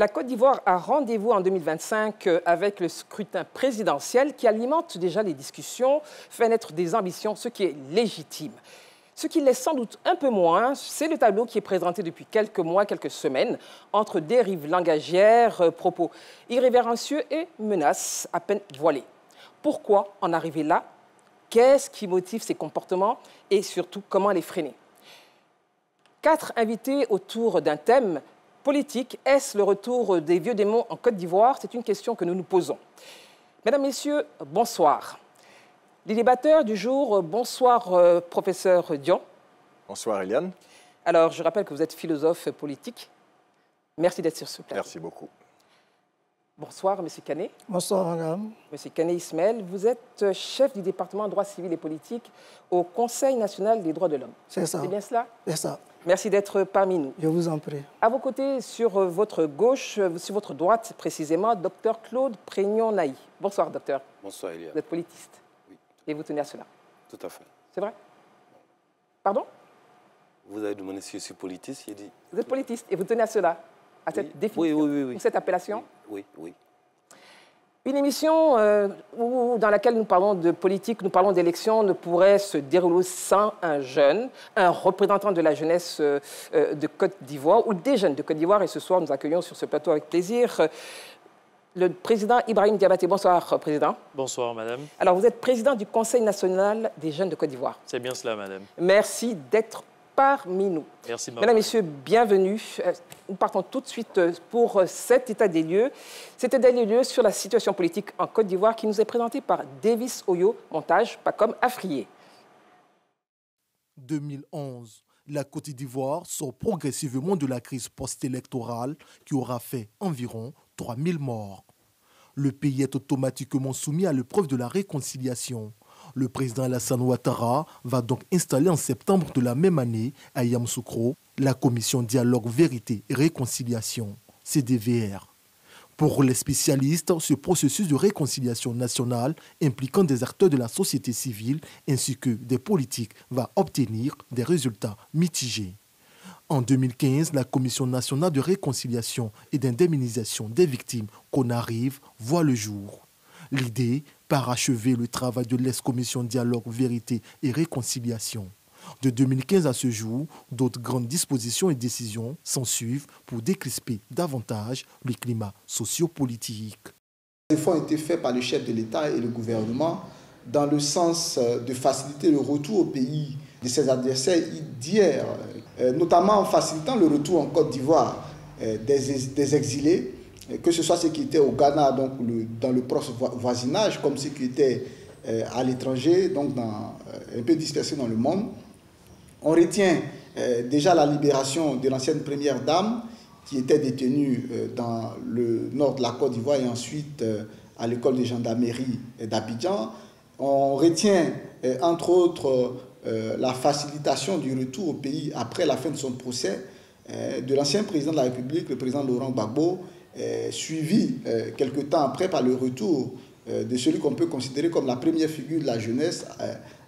La Côte d'Ivoire a rendez-vous en 2025 avec le scrutin présidentiel qui alimente déjà les discussions, fait naître des ambitions, ce qui est légitime. Ce qui l'est sans doute un peu moins, c'est le tableau qui est présenté depuis quelques mois, quelques semaines, entre dérives langagières, propos irrévérencieux et menaces à peine voilées. Pourquoi en arriver là? Qu'est-ce qui motive ces comportements et surtout comment les freiner? 4 invités autour d'un thème politique. Est-ce le retour des vieux démons en Côte d'Ivoire? C'est une question que nous nous posons. Mesdames, Messieurs, bonsoir. Les débatteurs du jour, bonsoir professeur Dion. Bonsoir Eliane. Alors, je rappelle que vous êtes philosophe politique. Merci d'être sur ce plateau. Merci beaucoup. Bonsoir, monsieur Kané. Bonsoir, madame. Monsieur Kané Ismaël, vous êtes chef du département droit civil et politique au Conseil national des droits de l'homme. C'est ça. C'est bien cela? C'est ça. Merci d'être parmi nous. Je vous en prie. À vos côtés, sur votre gauche, sur votre droite précisément, docteur Claude Prégnon-Naï. Bonsoir, docteur. Bonsoir, Eliane. Vous êtes politiste. Oui. Et vous tenez à cela. Tout à fait. C'est vrai? Pardon? Vous avez demandé si je suis politiste, j'ai dit... Vous êtes politiste et vous tenez à cela, à cette définition, oui. ou cette appellation? Oui. Une émission dans laquelle nous parlons de politique, nous parlons d'élections, ne pourrait se dérouler sans un jeune, un représentant de la jeunesse de Côte d'Ivoire, ou des jeunes de Côte d'Ivoire. Et ce soir, nous accueillons sur ce plateau avec plaisir le président Ibrahim Diabaté. Bonsoir, président. Bonsoir, madame. Alors, vous êtes président du Conseil national des jeunes de Côte d'Ivoire. C'est bien cela, madame. Merci d'être parmi nous. Merci, madame. Mesdames, Messieurs, bienvenue. Nous partons tout de suite pour cet état des lieux. Cet état des lieux sur la situation politique en Côte d'Ivoire qui nous est présenté par Davis Oyo, montage Pacom Afrié. 2011, la Côte d'Ivoire sort progressivement de la crise post-électorale qui aura fait environ 3000 morts. Le pays est automatiquement soumis à l'épreuve de la réconciliation. Le président Alassane Ouattara va donc installer en septembre de la même année à Yamoussoukro la commission Dialogue, Vérité et Réconciliation, CDVR. Pour les spécialistes, ce processus de réconciliation nationale impliquant des acteurs de la société civile ainsi que des politiques va obtenir des résultats mitigés. En 2015, la Commission nationale de réconciliation et d'indemnisation des victimes CONARIV voit le jour. L'idée, parachever le travail de l'ex-commission Dialogue, Vérité et Réconciliation. De 2015 à ce jour, d'autres grandes dispositions et décisions s'ensuivent pour décrisper davantage le climat sociopolitique. Les efforts ont été faits par le chef de l'État et le gouvernement dans le sens de faciliter le retour au pays de ses adversaires d'hier, notamment en facilitant le retour en Côte d'Ivoire des exilés, que ce soit ceux qui étaient au Ghana, donc dans le proche voisinage, comme ceux qui étaient à l'étranger, donc un peu dispersés dans le monde. On retient déjà la libération de l'ancienne première dame qui était détenue dans le nord de la Côte d'Ivoire et ensuite à l'école de gendarmerie d'Abidjan. On retient entre autres la facilitation du retour au pays après la fin de son procès de l'ancien président de la République, le président Laurent Gbagbo, suivi quelque temps après par le retour de celui qu'on peut considérer comme la première figure de la jeunesse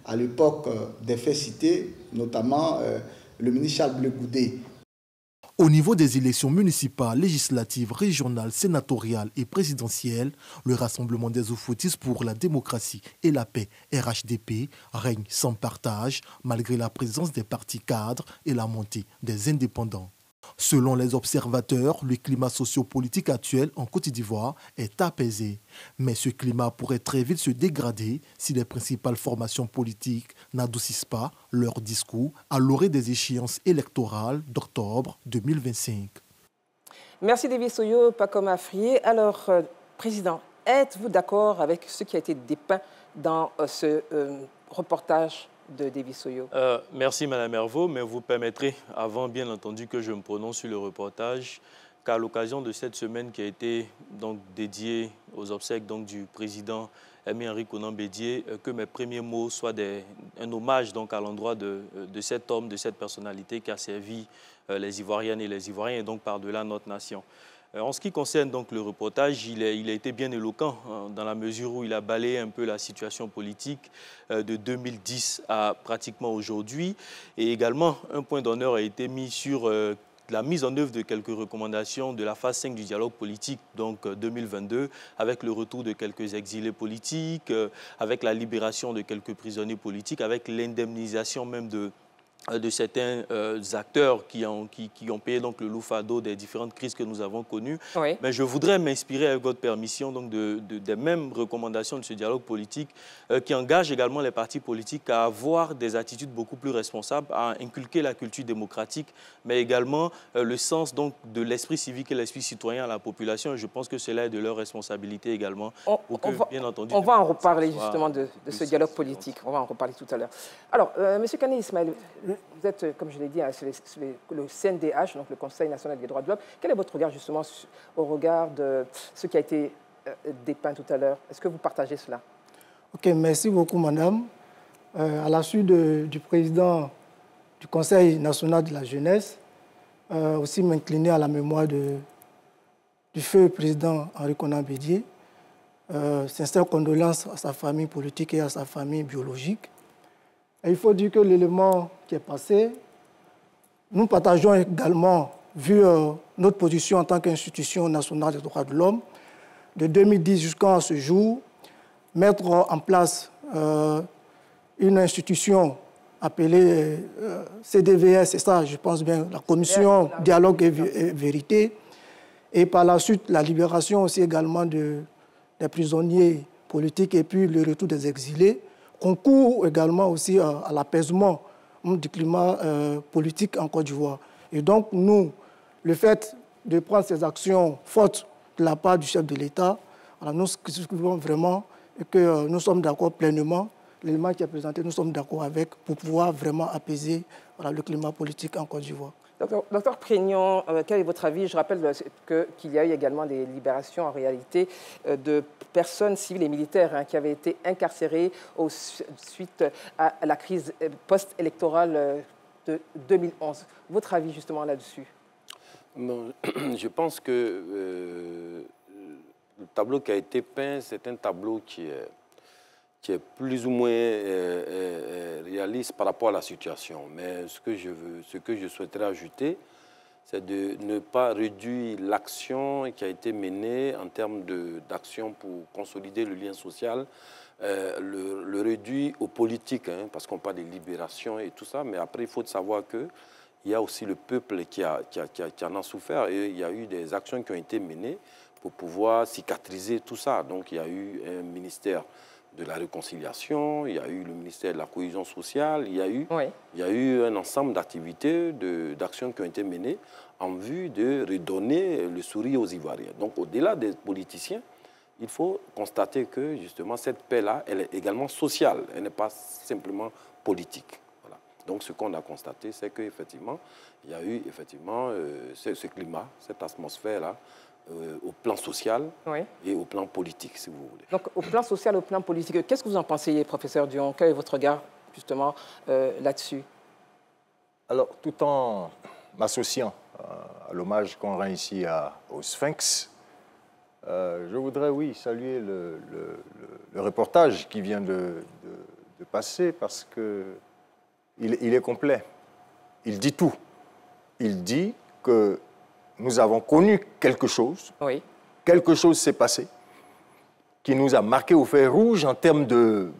à l'époque des faits cités, notamment le ministre Charles Blé Goudé. Au niveau des élections municipales, législatives, régionales, sénatoriales et présidentielles, le Rassemblement des Oufoutistes pour la démocratie et la paix, RHDP, règne sans partage malgré la présence des partis cadres et la montée des indépendants. Selon les observateurs, le climat sociopolitique actuel en Côte d'Ivoire est apaisé. Mais ce climat pourrait très vite se dégrader si les principales formations politiques n'adoucissent pas leur discours à l'orée des échéances électorales d'octobre 2025. Merci David Soyo, Pacom Afrié. Alors, Président, êtes-vous d'accord avec ce qui a été dépeint dans ce reportage de David Soyo? Merci Madame Herveau, mais vous permettrez, avant bien entendu que je me prononce sur le reportage, qu'à l'occasion de cette semaine qui a été donc dédiée aux obsèques donc, du président Aimé-Henri Konan Bédié, que mes premiers mots soient un hommage donc, à l'endroit de cet homme, de cette personnalité qui a servi les Ivoiriennes et les Ivoiriens et donc par-delà notre nation. En ce qui concerne donc le reportage, il a été bien éloquent dans la mesure où il a balayé un peu la situation politique de 2010 à pratiquement aujourd'hui. Et également, un point d'honneur a été mis sur la mise en œuvre de quelques recommandations de la phase 5 du dialogue politique, donc 2022, avec le retour de quelques exilés politiques, avec la libération de quelques prisonniers politiques, avec l'indemnisation même de certains acteurs qui ont payé donc, le lourd fardeau des différentes crises que nous avons connues. Oui. Mais je voudrais m'inspirer, avec votre permission, donc, des mêmes recommandations de ce dialogue politique qui engage également les partis politiques à avoir des attitudes beaucoup plus responsables, à inculquer la culture démocratique, mais également le sens donc, de l'esprit civique et l'esprit citoyen à la population. Et je pense que cela est de leur responsabilité également. Bien entendu, on va en reparler justement de ce dialogue politique. On va en reparler tout à l'heure. Alors, M. Kane Ismaël, vous êtes, comme je l'ai dit, sur le CNDH, donc le Conseil national des droits de l'homme. Quel est votre regard justement au regard de ce qui a été dépeint tout à l'heure? Est-ce que vous partagez cela? Ok, merci beaucoup, madame. À la suite du président du Conseil national de la jeunesse, aussi m'incliner à la mémoire du feu président Henri Konan Bédié, sincères condoléances à sa famille politique et à sa famille biologique. Et il faut dire que l'élément qui est passé, nous partageons également, vu notre position en tant qu'institution nationale des droits de l'homme, de 2010 jusqu'à ce jour, mettre en place une institution appelée CDVS, c'est ça, je pense bien, la Commission Dialogue et Vérité, et par la suite la libération aussi également des prisonniers politiques et puis le retour des exilés, concourt également aussi à l'apaisement du climat politique en Côte d'Ivoire. Et donc, nous, le fait de prendre ces actions fortes de la part du chef de l'État, nous scrivons vraiment que nous sommes d'accord pleinement, l'élément qui est présenté, nous sommes d'accord avec, pour pouvoir vraiment apaiser le climat politique en Côte d'Ivoire. Docteur Prignon, quel est votre avis? Je rappelle qu'il y a eu également des libérations en réalité de personnes civiles et militaires qui avaient été incarcérées suite à la crise post-électorale de 2011. Votre avis justement là-dessus? Je pense que le tableau qui a été peint, c'est un tableau qui est plus ou moins réaliste par rapport à la situation. Mais ce que je souhaiterais ajouter, c'est de ne pas réduire l'action qui a été menée en termes d'action pour consolider le lien social, le réduire aux politiques, parce qu'on parle de libération et tout ça, mais après, il faut savoir qu'il y a aussi le peuple qui en a souffert, et il y a eu des actions qui ont été menées pour pouvoir cicatriser tout ça. Donc, il y a eu un ministère de la réconciliation, il y a eu le ministère de la cohésion sociale, il y a eu un ensemble d'activités, d'actions qui ont été menées en vue de redonner le sourire aux Ivoiriens. Donc, au-delà des politiciens, il faut constater que, justement, cette paix-là, elle est également sociale, elle n'est pas simplement politique. Voilà. Donc, ce qu'on a constaté, c'est qu'effectivement, il y a eu effectivement ce climat, cette atmosphère-là, au plan social et au plan politique, si vous voulez. Donc, au plan social, au plan politique, qu'est-ce que vous en pensez, professeur Dion? Quel est votre regard, justement, là-dessus? Alors, tout en m'associant à l'hommage qu'on rend ici au Sphinx, je voudrais, oui, saluer le reportage qui vient de passer, parce qu'il est complet. Il dit tout. Il dit que nous avons connu quelque chose, quelque chose s'est passé, qui nous a marqué au fer rouge en termes de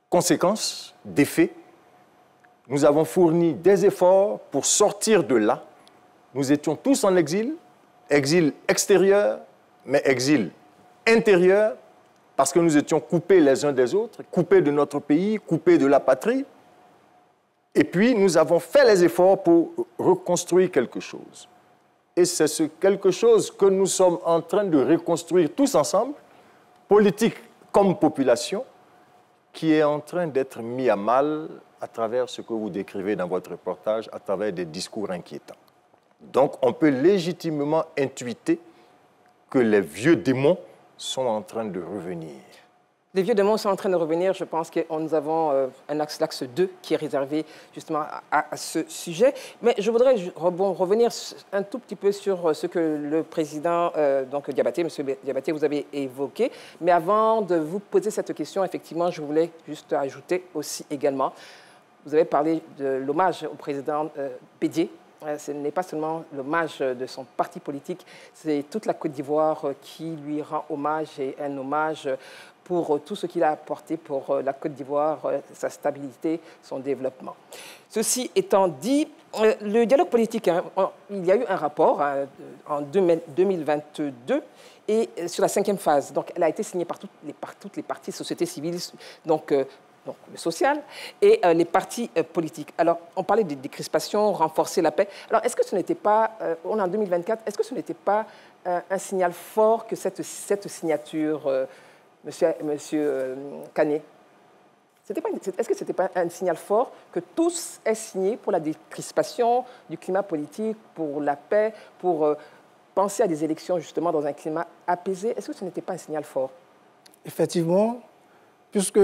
conséquences, d'effets. Nous avons fourni des efforts pour sortir de là. Nous étions tous en exil, exil extérieur, mais exil intérieur, parce que nous étions coupés les uns des autres, coupés de notre pays, coupés de la patrie. Et puis, nous avons fait les efforts pour reconstruire quelque chose. Et c'est ce quelque chose que nous sommes en train de reconstruire tous ensemble, politique comme population, qui est en train d'être mis à mal à travers ce que vous décrivez dans votre reportage, à travers des discours inquiétants. Donc, on peut légitimement intuiter que les vieux démons sont en train de revenir. Les vieux démons sont en train de revenir. Je pense que nous avons l'axe 2 qui est réservé justement à ce sujet. Mais je voudrais revenir un tout petit peu sur ce que le président donc Diabaté, M. Diabaté, vous avez évoqué. Mais avant de vous poser cette question, effectivement, je voulais juste ajouter aussi également, vous avez parlé de l'hommage au président Bédié, ce n'est pas seulement l'hommage de son parti politique, c'est toute la Côte d'Ivoire qui lui rend hommage et un hommage pour tout ce qu'il a apporté pour la Côte d'Ivoire, sa stabilité, son développement. Ceci étant dit, le dialogue politique, il y a eu un rapport en 2022 et sur la 5e phase. Donc, elle a été signée par toutes les parties, société civile, donc le social, et les partis politiques. Alors, on parlait de décrispation, renforcer la paix. Alors, est-ce que ce n'était pas, on est en 2024, est-ce que ce n'était pas un signal fort que cette signature, Monsieur Kane, est-ce que ce n'était pas un signal fort que tous aient signé pour la décrispation du climat politique, pour la paix, pour penser à des élections justement dans un climat apaisé? Est-ce que ce n'était pas un signal fort? Effectivement, puisque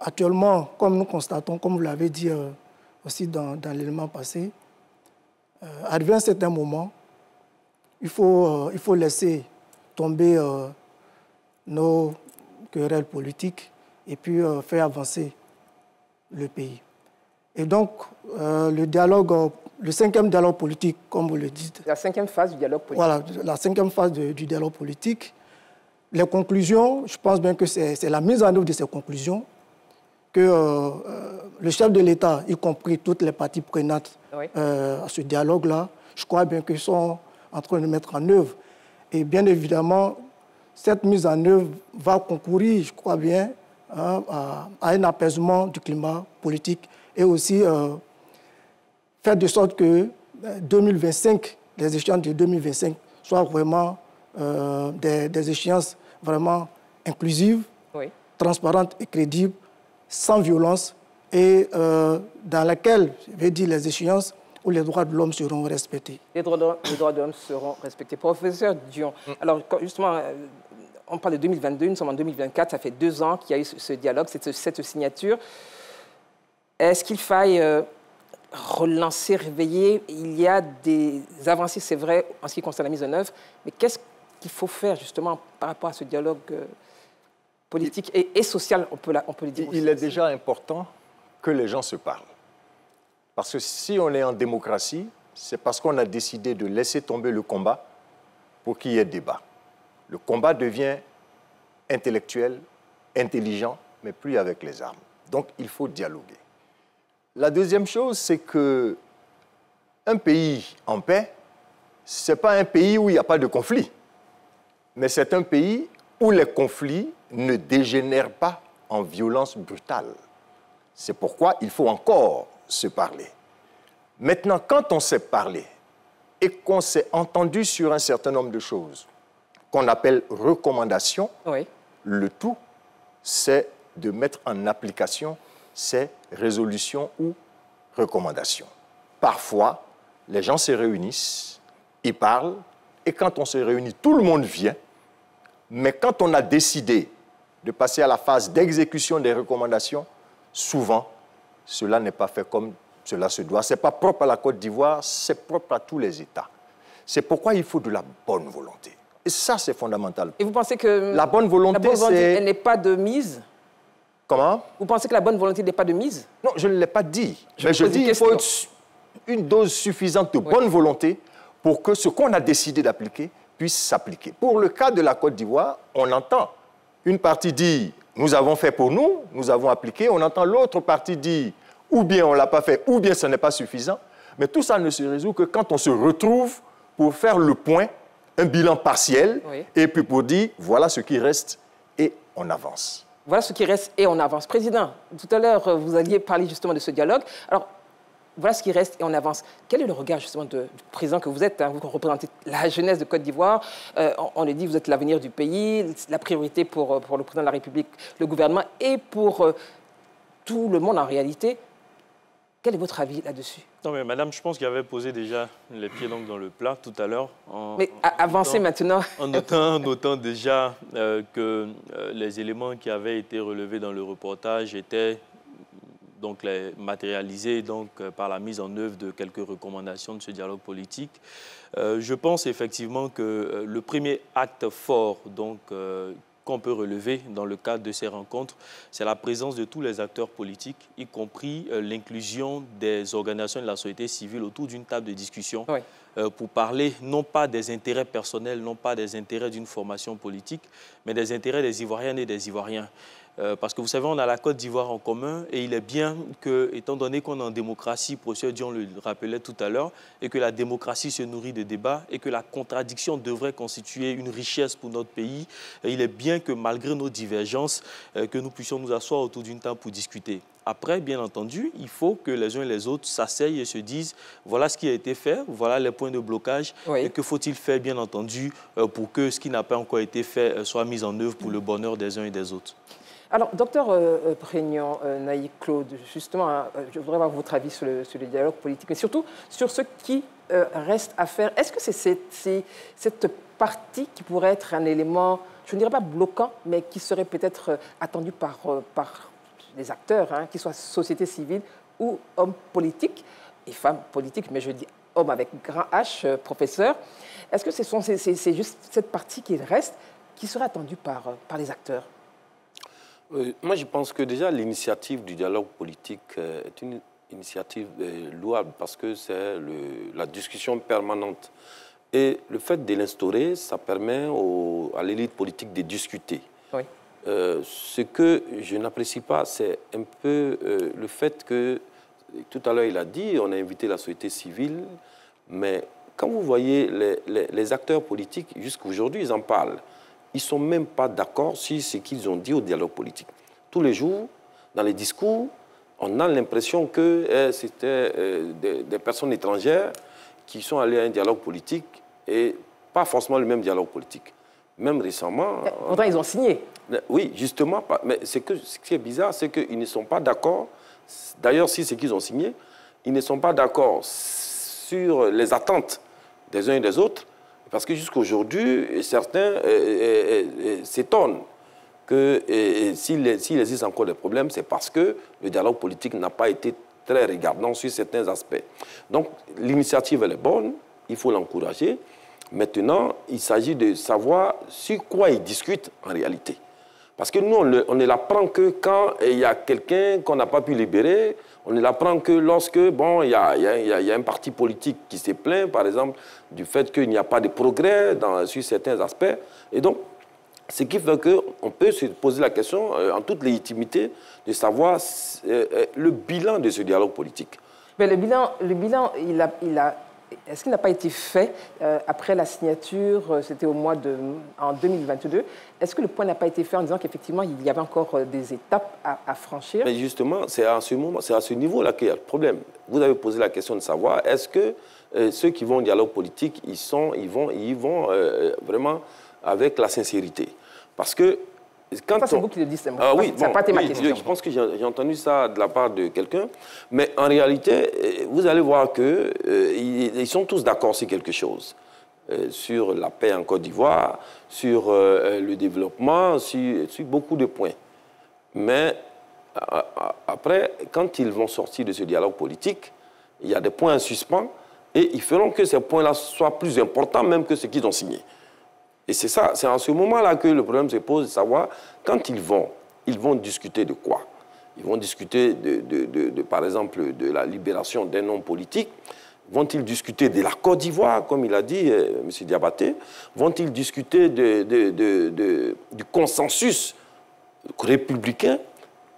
actuellement, comme nous constatons, comme vous l'avez dit aussi dans l'élément passé, arrivé à un certain moment, il faut laisser tomber nos querelles politiques et puis faire avancer le pays. Et donc, le dialogue, le 5e dialogue politique, comme vous le dites. La 5e phase du dialogue politique. Voilà, la 5e phase du dialogue politique. Les conclusions, je pense bien que c'est la mise en œuvre de ces conclusions que le chef de l'État, y compris toutes les parties prenantes à ce dialogue-là, je crois bien qu'ils sont en train de mettre en œuvre. Et bien évidemment, cette mise en œuvre va concourir, je crois bien, à un apaisement du climat politique et aussi faire de sorte que 2025, les échéances de 2025 soient vraiment des échéances vraiment inclusives, transparentes et crédibles, sans violence et dans laquelle, je vais dire, les échéances où les droits de l'homme seront respectés. Les droits de l'homme seront respectés. Professeur Dion, alors justement, on parle de 2022, nous sommes en 2024, ça fait 2 ans qu'il y a eu ce dialogue, cette signature. Est-ce qu'il faille relancer, réveiller? Il y a des avancées, c'est vrai, en ce qui concerne la mise en œuvre, mais qu'est-ce qu'il faut faire justement par rapport à ce dialogue politique et social, on peut le dire aussi. Il est déjà important que les gens se parlent. Parce que si on est en démocratie, c'est parce qu'on a décidé de laisser tomber le combat pour qu'il y ait débat. Le combat devient intellectuel, intelligent, mais plus avec les armes. Donc, il faut dialoguer. La deuxième chose, c'est qu'un pays en paix, ce n'est pas un pays où il n'y a pas de conflit, mais c'est un pays où les conflits ne dégénèrent pas en violence brutale. C'est pourquoi il faut encore se parler. Maintenant, quand on s'est parlé et qu'on s'est entendu sur un certain nombre de choses qu'on appelle recommandations, le tout, c'est de mettre en application ces résolutions ou recommandations. Parfois, les gens se réunissent, ils parlent, et quand on se réunit, tout le monde vient. Mais quand on a décidé de passer à la phase d'exécution des recommandations, souvent, cela n'est pas fait comme cela se doit. Ce n'est pas propre à la Côte d'Ivoire, c'est propre à tous les États. C'est pourquoi il faut de la bonne volonté. Et ça, c'est fondamental. Et vous pensez que la bonne volonté, elle n'est pas de mise? Comment? Vous pensez que la bonne volonté n'est pas de mise? Non, je ne l'ai pas dit. Mais je dis qu'il faut une dose suffisante de bonne volonté pour que ce qu'on a décidé d'appliquer puisse s'appliquer. Pour le cas de la Côte d'Ivoire, on entend une partie dire « nous avons fait pour nous, nous avons appliqué », on entend l'autre partie dire « ou bien on ne l'a pas fait, ou bien ce n'est pas suffisant ». Mais tout ça ne se résout que quand on se retrouve pour faire le point, un bilan partiel, et puis pour dire « voilà ce qui reste » et on avance. Voilà ce qui reste et on avance. Président, tout à l'heure, vous alliez parler justement de ce dialogue. Alors, voilà ce qui reste et on avance. Quel est le regard justement du président que vous êtes, vous représentez la jeunesse de Côte d'Ivoire, on le dit, vous êtes l'avenir du pays, la priorité pour le président de la République, le gouvernement et pour tout le monde en réalité. Quel est votre avis là-dessus? Non mais madame, je pense qu'il avait posé déjà les pieds donc dans le plat tout à l'heure. Mais avancez maintenant. En notant déjà que les éléments qui avaient été relevés dans le reportage étaient donc matérialisés donc, par la mise en œuvre de quelques recommandations de ce dialogue politique. Je pense effectivement que le premier acte fort donc, qu'on peut relever dans le cadre de ces rencontres, c'est la présence de tous les acteurs politiques, y compris l'inclusion des organisations de la société civile autour d'une table de discussion. Oui. Pour parler non pas des intérêts personnels, non pas des intérêts d'une formation politique, mais des intérêts des Ivoiriennes et des Ivoiriens. Parce que vous savez, on a la Côte d'Ivoire en commun et il est bien que, étant donné qu'on est en démocratie, professeur Dion le rappelait tout à l'heure, et que la démocratie se nourrit de débats et que la contradiction devrait constituer une richesse pour notre pays, il est bien que malgré nos divergences, que nous puissions nous asseoir autour d'une table pour discuter. Après, bien entendu, il faut que les uns et les autres s'asseyent et se disent voilà ce qui a été fait, voilà les points de blocage, oui. Et que faut-il faire, bien entendu, pour que ce qui n'a pas encore été fait soit mis en œuvre pour le bonheur des uns et des autres. Alors, docteur Prégnant, Naïk Claude, justement, je voudrais avoir votre avis sur le dialogue politique, mais surtout sur ce qui reste à faire. Est-ce que c'est cette partie qui pourrait être un élément, je ne dirais pas bloquant, mais qui serait peut-être attendu par les acteurs, hein, qu'ils soient société civile ou hommes politiques, et femmes politiques, mais je dis hommes avec grand H, professeur. Est-ce que c'est juste cette partie qui reste, qui serait attendue par les acteurs? Moi, je pense que déjà l'initiative du dialogue politique est une initiative louable parce que c'est la discussion permanente. Et le fait de l'instaurer, ça permet à l'élite politique de discuter. Oui. Ce que je n'apprécie pas, c'est un peu le fait que, tout à l'heure il a dit, on a invité la société civile, mais quand vous voyez les acteurs politiques, jusqu'à aujourd'hui, ils en parlent. Ils ne sont même pas d'accord sur ce qu'ils ont dit au dialogue politique. Tous les jours, dans les discours, on a l'impression que c'était des personnes étrangères qui sont allées à un dialogue politique et pas forcément le même dialogue politique. Même récemment... Pourtant, ils ont signé. Oui, justement. Mais ce qui est bizarre, c'est qu'ils ne sont pas d'accord. D'ailleurs, si c'est qu'ils ont signé, ils ne sont pas d'accord sur les attentes des uns et des autres. Parce que jusqu'à aujourd'hui, certains s'étonnent que s'il existe encore des problèmes, c'est parce que le dialogue politique n'a pas été très regardant sur certains aspects. Donc, l'initiative, elle est bonne, il faut l'encourager. Maintenant, il s'agit de savoir sur quoi ils discutent en réalité. Parce que nous, on ne l'apprend que quand il y a quelqu'un qu'on n'a pas pu libérer. On ne l'apprend que lorsque, bon, il y a un parti politique qui se plaint, par exemple, du fait qu'il n'y a pas de progrès sur certains aspects. Et donc, ce qui fait qu'on peut se poser la question, en toute légitimité, de savoir le bilan de ce dialogue politique. Mais le bilan, est-ce qu'il n'a pas été fait après la signature, c'était en 2022? Est-ce que le point n'a pas été fait en disant qu'effectivement, il y avait encore des étapes à franchir? Mais justement, c'est à ce niveau-là qu'il y a le problème. Vous avez posé la question de savoir, est-ce que ceux qui vont au dialogue politique, ils vont vraiment avec la sincérité? Parce que ça, c'est vous qui le dites, oui, ça n'a pas été ma question. Je pense que j'ai entendu ça de la part de quelqu'un. Mais en réalité, vous allez voir qu'ils sont tous d'accord sur quelque chose. Sur la paix en Côte d'Ivoire, sur le développement, sur beaucoup de points. Mais après, quand ils vont sortir de ce dialogue politique, il y a des points en suspens et ils feront que ces points-là soient plus importants même que ce qu'ils ont signé. Et c'est ça, c'est en ce moment-là que le problème se pose, de savoir, quand ils vont discuter de quoi? Ils vont discuter, par exemple, de la libération d'un homme politique. Vont-ils discuter de la Côte d'Ivoire, comme il a dit M. Diabaté? Vont-ils discuter du consensus républicain?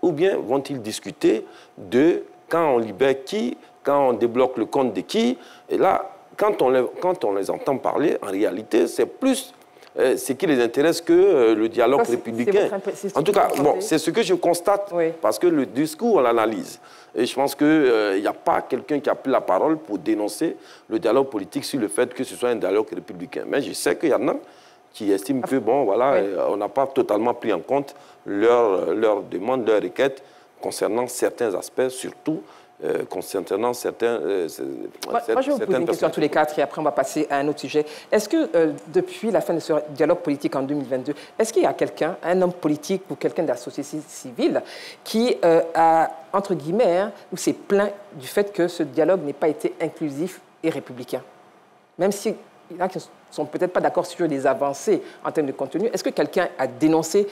Ou bien vont-ils discuter de quand on libère qui, quand on débloque le compte de qui? Et là, quand on les entend parler, en réalité, c'est plus... ce qui les intéresse que le dialogue républicain. En tout cas, bon, c'est ce que je constate, oui. Parce que le discours, on l'analyse. Et je pense qu'il n'y a pas quelqu'un qui a pris la parole pour dénoncer le dialogue politique sur le fait que ce soit un dialogue républicain. Mais je sais qu'il y en a qui estiment que, bon, voilà, oui. On n'a pas totalement pris en compte leurs demandes, leurs requêtes concernant certains aspects, surtout concernant certains... moi, je vais vous poser une question à tous les quatre et après on va passer à un autre sujet. Est-ce que depuis la fin de ce dialogue politique en 2022, est-ce qu'il y a quelqu'un, un homme politique ou quelqu'un de la société civile qui a, entre guillemets, ou s'est plaint du fait que ce dialogue n'ait pas été inclusif et républicain? Même s'il y en a qui sont peut-être pas d'accord sur les avancées en termes de contenu. Est-ce que quelqu'un a dénoncé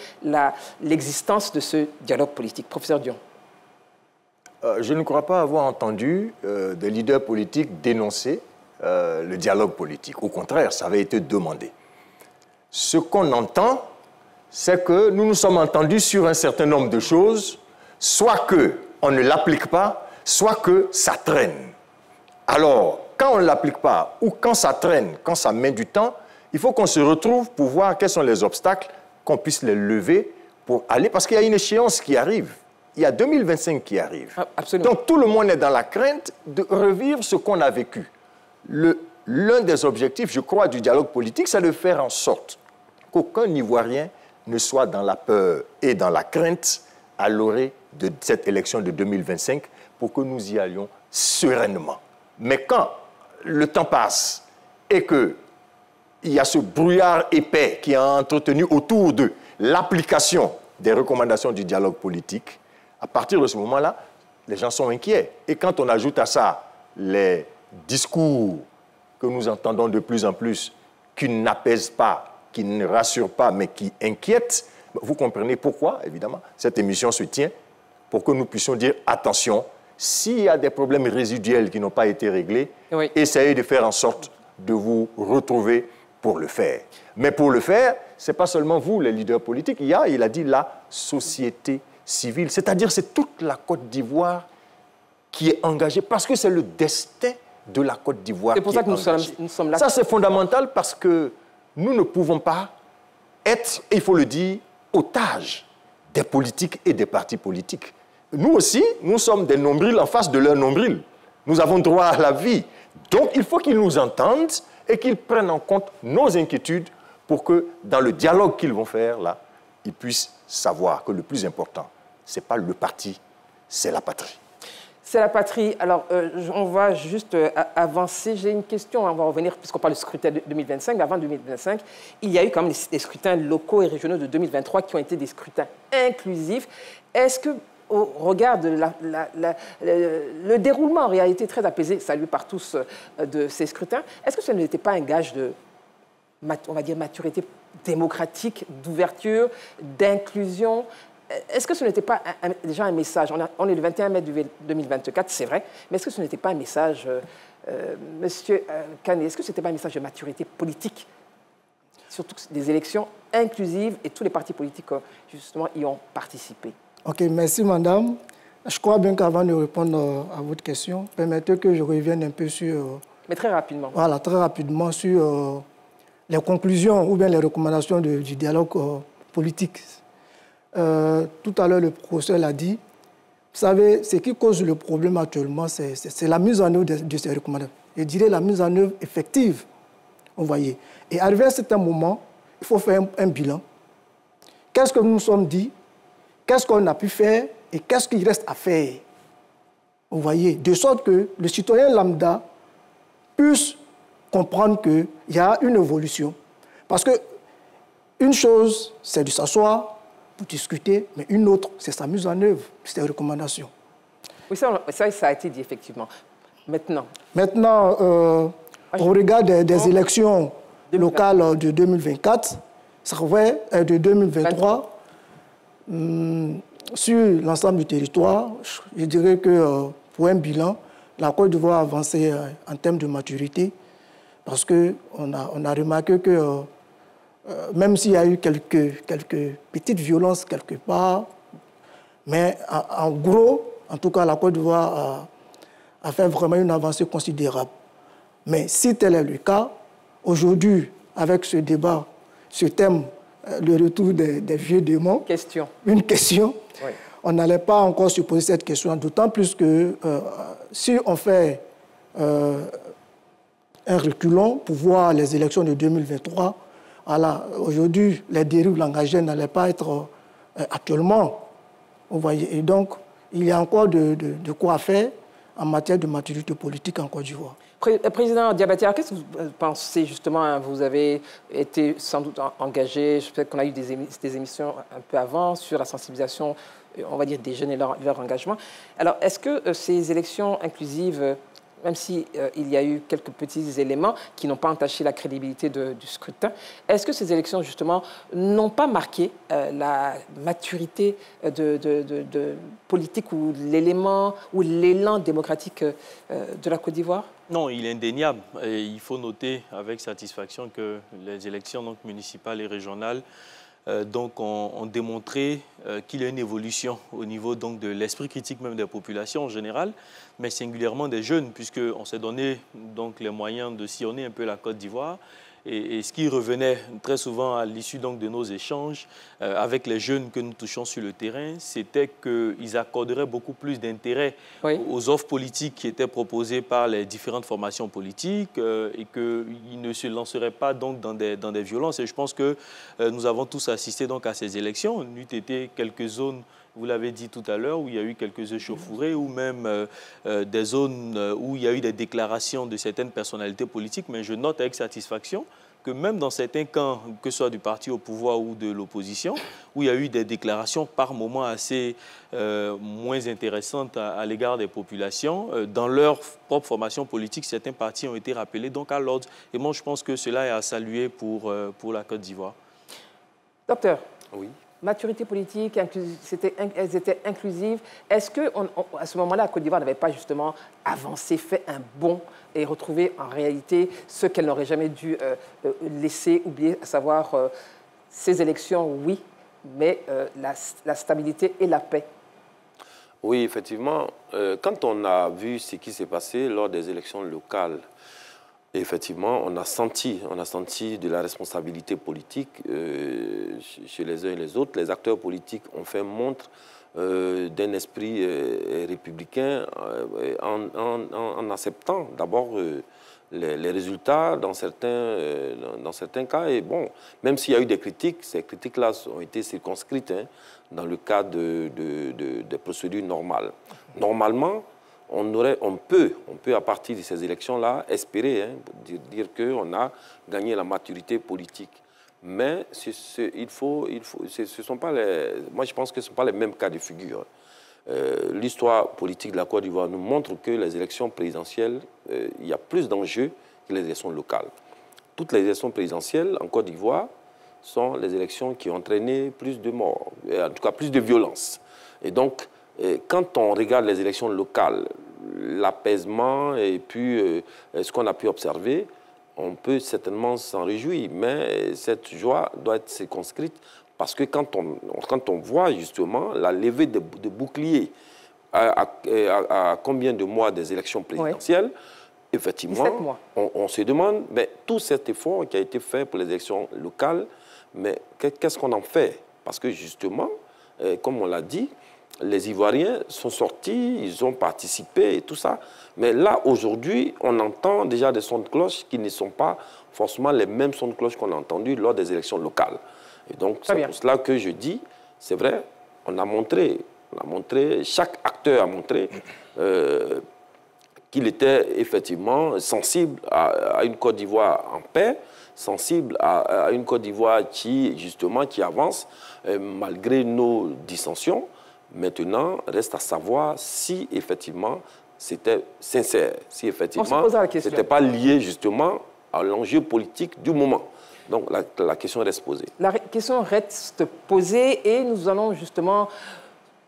l'existence de ce dialogue politique? Professeur Dion. Je ne crois pas avoir entendu des leaders politiques dénoncer le dialogue politique. Au contraire, ça avait été demandé. Ce qu'on entend, c'est que nous nous sommes entendus sur un certain nombre de choses, soit qu'on ne l'applique pas, soit que ça traîne. Alors, quand on ne l'applique pas ou quand ça traîne, quand ça met du temps, il faut qu'on se retrouve pour voir quels sont les obstacles, qu'on puisse les lever pour aller, parce qu'il y a une échéance qui arrive. Il y a 2025 qui arrive. Ah, absolument. Donc, tout le monde est dans la crainte de revivre ce qu'on a vécu. L'un des objectifs, je crois, du dialogue politique, c'est de faire en sorte qu'aucun Ivoirien ne soit dans la peur et dans la crainte à l'orée de cette élection de 2025 pour que nous y allions sereinement. Mais quand le temps passe et qu'il y a ce brouillard épais qui est entretenu autour de l'application des recommandations du dialogue politique, à partir de ce moment-là, les gens sont inquiets. Et quand on ajoute à ça les discours que nous entendons de plus en plus, qui n'apaisent pas, qui ne rassurent pas, mais qui inquiètent, vous comprenez pourquoi, évidemment, cette émission se tient, pour que nous puissions dire attention, s'il y a des problèmes résiduels qui n'ont pas été réglés, oui, essayez de faire en sorte de vous retrouver pour le faire. Mais pour le faire, ce n'est pas seulement vous, les leaders politiques, il a dit la société civile, c'est-à-dire c'est toute la Côte d'Ivoire qui est engagée, parce que c'est le destin de la Côte d'Ivoire. C'est pour ça que nous sommes là. Ça, c'est fondamental parce que nous ne pouvons pas être, il faut le dire, otages des politiques et des partis politiques. Nous aussi, nous sommes des nombrils en face de leur nombril. Nous avons droit à la vie. Donc, il faut qu'ils nous entendent et qu'ils prennent en compte nos inquiétudes pour que, dans le dialogue qu'ils vont faire, là, ils puissent savoir que le plus important, ce n'est pas le parti, c'est la patrie. C'est la patrie. Alors, on va juste avancer. J'ai une question, on va revenir, puisqu'on parle du scrutin de 2025, mais avant 2025, il y a eu quand même des scrutins locaux et régionaux de 2023 qui ont été des scrutins inclusifs. Est-ce que, au regard de le déroulement en réalité très apaisé, salué par tous, de ces scrutins, est-ce que ce n'était pas un gage de, on va dire, maturité démocratique, d'ouverture, d'inclusion? Est-ce que ce n'était pas déjà un message? On est le 21 mai 2024, c'est vrai, mais est-ce que ce n'était pas un message, Monsieur Kane, est-ce que ce n'était pas un message de maturité politique? Surtout des élections inclusives et tous les partis politiques, justement, y ont participé. Ok, merci madame. Je crois bien qu'avant de répondre à votre question, permettez que je revienne un peu sur... Mais très rapidement. Voilà, très rapidement sur les conclusions ou bien les recommandations du dialogue politique. Tout à l'heure, le professeur l'a dit. Vous savez, ce qui cause le problème actuellement, c'est la mise en œuvre de ces recommandations. Je dirais la mise en œuvre effective, vous voyez. Et arrivé à un certain moment, il faut faire un bilan. Qu'est-ce que nous nous sommes dit? Qu'est-ce qu'on a pu faire? Et qu'est-ce qu'il reste à faire? Vous voyez, de sorte que le citoyen lambda puisse comprendre qu'il y a une évolution. Parce que une chose, c'est de s'asseoir pour discuter, mais une autre, c'est sa mise en œuvre, ces recommandations. Oui, ça a été dit, effectivement. Maintenant, au regard des élections locales de 2024, ça revient de 2023, sur l'ensemble du territoire, je dirais que pour un bilan, la Côte d'Ivoire a avancé en termes de maturité, parce qu'on a remarqué que même s'il y a eu quelques petites violences quelque part, mais en gros, en tout cas, la Côte d'Ivoire a fait vraiment une avancée considérable. Mais si tel est le cas, aujourd'hui, avec ce débat, ce thème, le retour des vieux démons, une question, oui. On n'allait pas encore se poser cette question, d'autant plus que si on fait un reculon pour voir les élections de 2023, voilà, aujourd'hui, les dérives langagières n'allaient pas être actuellement. Vous voyez, et donc, il y a encore de quoi faire en matière de maturité politique en Côte d'Ivoire. Président Diabaté, qu'est-ce que vous pensez justement? Vous avez été sans doute engagé, je sais qu'on a eu des émissions un peu avant sur la sensibilisation, on va dire, des jeunes et leur engagement. Alors, est-ce que ces élections inclusives même s'il y a eu quelques petits éléments qui n'ont pas entaché la crédibilité du scrutin, est-ce que ces élections, justement, n'ont pas marqué la maturité de politique ou l'élément ou l'élan démocratique de la Côte d'Ivoire? Non, il est indéniable. Et il faut noter avec satisfaction que les élections donc, municipales et régionales ont démontré qu'il y a une évolution au niveau donc, de l'esprit critique même des populations en général, mais singulièrement des jeunes, puisqu'on s'est donné donc, les moyens de sillonner un peu la Côte d'Ivoire. Et ce qui revenait très souvent à l'issue de nos échanges avec les jeunes que nous touchons sur le terrain, c'était qu'ils accorderaient beaucoup plus d'intérêt aux offres politiques qui étaient proposées par les différentes formations politiques et qu'ils ne se lanceraient pas donc dans des violences. Et je pense que nous avons tous assisté donc à ces élections. Il y a été quelques zones, vous l'avez dit tout à l'heure, où il y a eu quelques échauffourées ou même des zones où il y a eu des déclarations de certaines personnalités politiques. Mais je note avec satisfaction que même dans certains camps, que ce soit du parti au pouvoir ou de l'opposition, où il y a eu des déclarations par moments assez moins intéressantes à l'égard des populations, dans leur propre formation politique, certains partis ont été rappelés donc à l'ordre. Et moi, je pense que cela est à saluer pour la Côte d'Ivoire. Docteur, oui. Maturité politique, elles étaient inclusives. Est-ce qu'à ce moment-là, la Côte d'Ivoire n'avait pas justement avancé, fait un bond et retrouvé en réalité ce qu'elle n'aurait jamais dû laisser oublier, à savoir ces élections, oui, mais la stabilité et la paix? Oui, effectivement. Quand on a vu ce qui s'est passé lors des élections locales, effectivement, on a senti de la responsabilité politique chez les uns et les autres. Les acteurs politiques ont fait montre d'un esprit républicain en acceptant d'abord les résultats dans certains cas. Et bon, même s'il y a eu des critiques, ces critiques-là ont été circonscrites dans le cadre des procédures normales. Normalement, on peut, à partir de ces élections-là, espérer dire qu'on a gagné la maturité politique. Mais moi, je pense que ce ne sont pas les mêmes cas de figure. L'histoire politique de la Côte d'Ivoire nous montre que les élections présidentielles, il y a plus d'enjeux que les élections locales. Toutes les élections présidentielles en Côte d'Ivoire sont les élections qui ont entraîné plus de morts, en tout cas plus de violence. Et donc, quand on regarde les élections locales, l'apaisement et puis ce qu'on a pu observer, on peut certainement s'en réjouir, mais cette joie doit être circonscrite parce que quand on voit justement la levée de boucliers à combien de mois des élections présidentielles, effectivement, on se demande, mais tout cet effort qui a été fait pour les élections locales, mais qu'est-ce qu'on en fait? Parce que justement, comme on l'a dit, les Ivoiriens sont sortis, ils ont participé et tout ça. Mais là, aujourd'hui, on entend déjà des sons de cloche qui ne sont pas forcément les mêmes sons de cloche qu'on a entendus lors des élections locales. Et donc, c'est pour cela que je dis, c'est vrai, on a montré, chaque acteur a montré qu'il était effectivement sensible à une Côte d'Ivoire en paix, sensible à une Côte d'Ivoire qui avance malgré nos dissensions. Maintenant, reste à savoir si effectivement c'était sincère, si effectivement ce n'était pas lié justement à l'enjeu politique du moment. Donc la question reste posée. La question reste posée et nous allons justement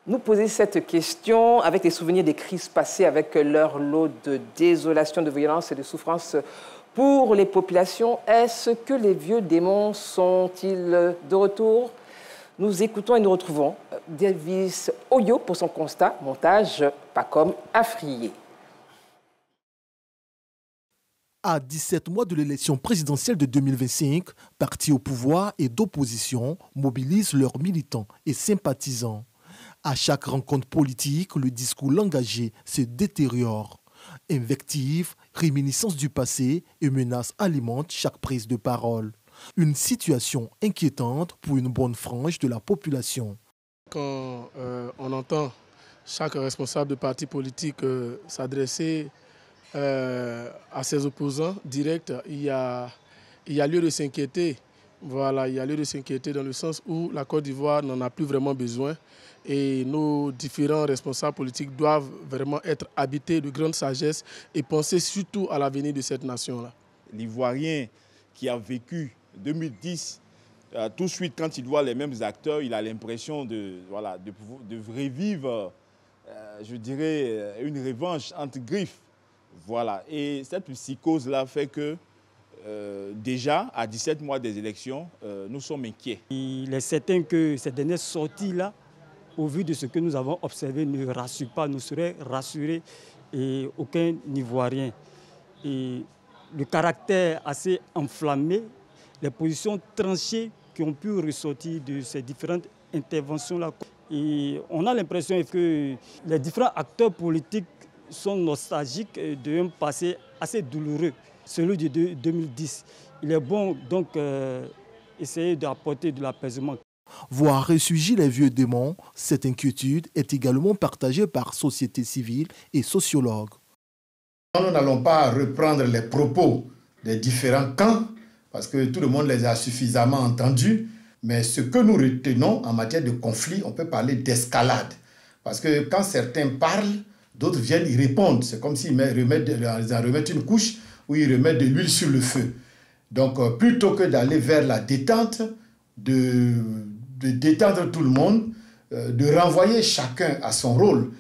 nous poser cette question avec les souvenirs des crises passées, avec leur lot de désolation, de violence et de souffrance pour les populations. Est-ce que les vieux démons sont-ils de retour? Nous écoutons et nous retrouvons Davis Oyo pour son constat, montage Pacom Afrié. À 17 mois de l'élection présidentielle de 2025, partis au pouvoir et d'opposition mobilisent leurs militants et sympathisants. À chaque rencontre politique, le discours engagé se détériore. Invectives, réminiscences du passé et menaces alimentent chaque prise de parole. Une situation inquiétante pour une bonne frange de la population. Quand on entend chaque responsable de parti politique s'adresser à ses opposants directs, il y a lieu de s'inquiéter Voilà, il y a lieu de s'inquiéter dans le sens où la Côte d'Ivoire n'en a plus vraiment besoin et nos différents responsables politiques doivent vraiment être habités de grande sagesse et penser surtout à l'avenir de cette nation-là. L'Ivoirien qui a vécu 2010, tout de suite quand il voit les mêmes acteurs, il a l'impression de revivre, je dirais, une revanche entre griffes. Voilà. Et cette psychose-là fait que déjà, à 17 mois des élections, nous sommes inquiets. Il est certain que ces dernières sorties-là, au vu de ce que nous avons observé, ne rassurent pas, ne sauraient rassurer aucun Ivoirien. Et le caractère assez enflammé, les positions tranchées qui ont pu ressortir de ces différentes interventions-là. Et on a l'impression que les différents acteurs politiques sont nostalgiques d'un passé assez douloureux, celui de 2010. Il est bon donc essayer d'apporter de l'apaisement. Voir ressurgir les vieux démons, cette inquiétude est également partagée par société civile et sociologues. Nous n'allons pas reprendre les propos des différents camps, parce que tout le monde les a suffisamment entendus, mais ce que nous retenons en matière de conflit, on peut parler d'escalade. Parce que quand certains parlent, d'autres viennent y répondre. C'est comme s'ils en remettent une couche ou ils remettent de l'huile sur le feu. Donc, plutôt que d'aller vers la détente, de détendre tout le monde, de renvoyer chacun à son rôle,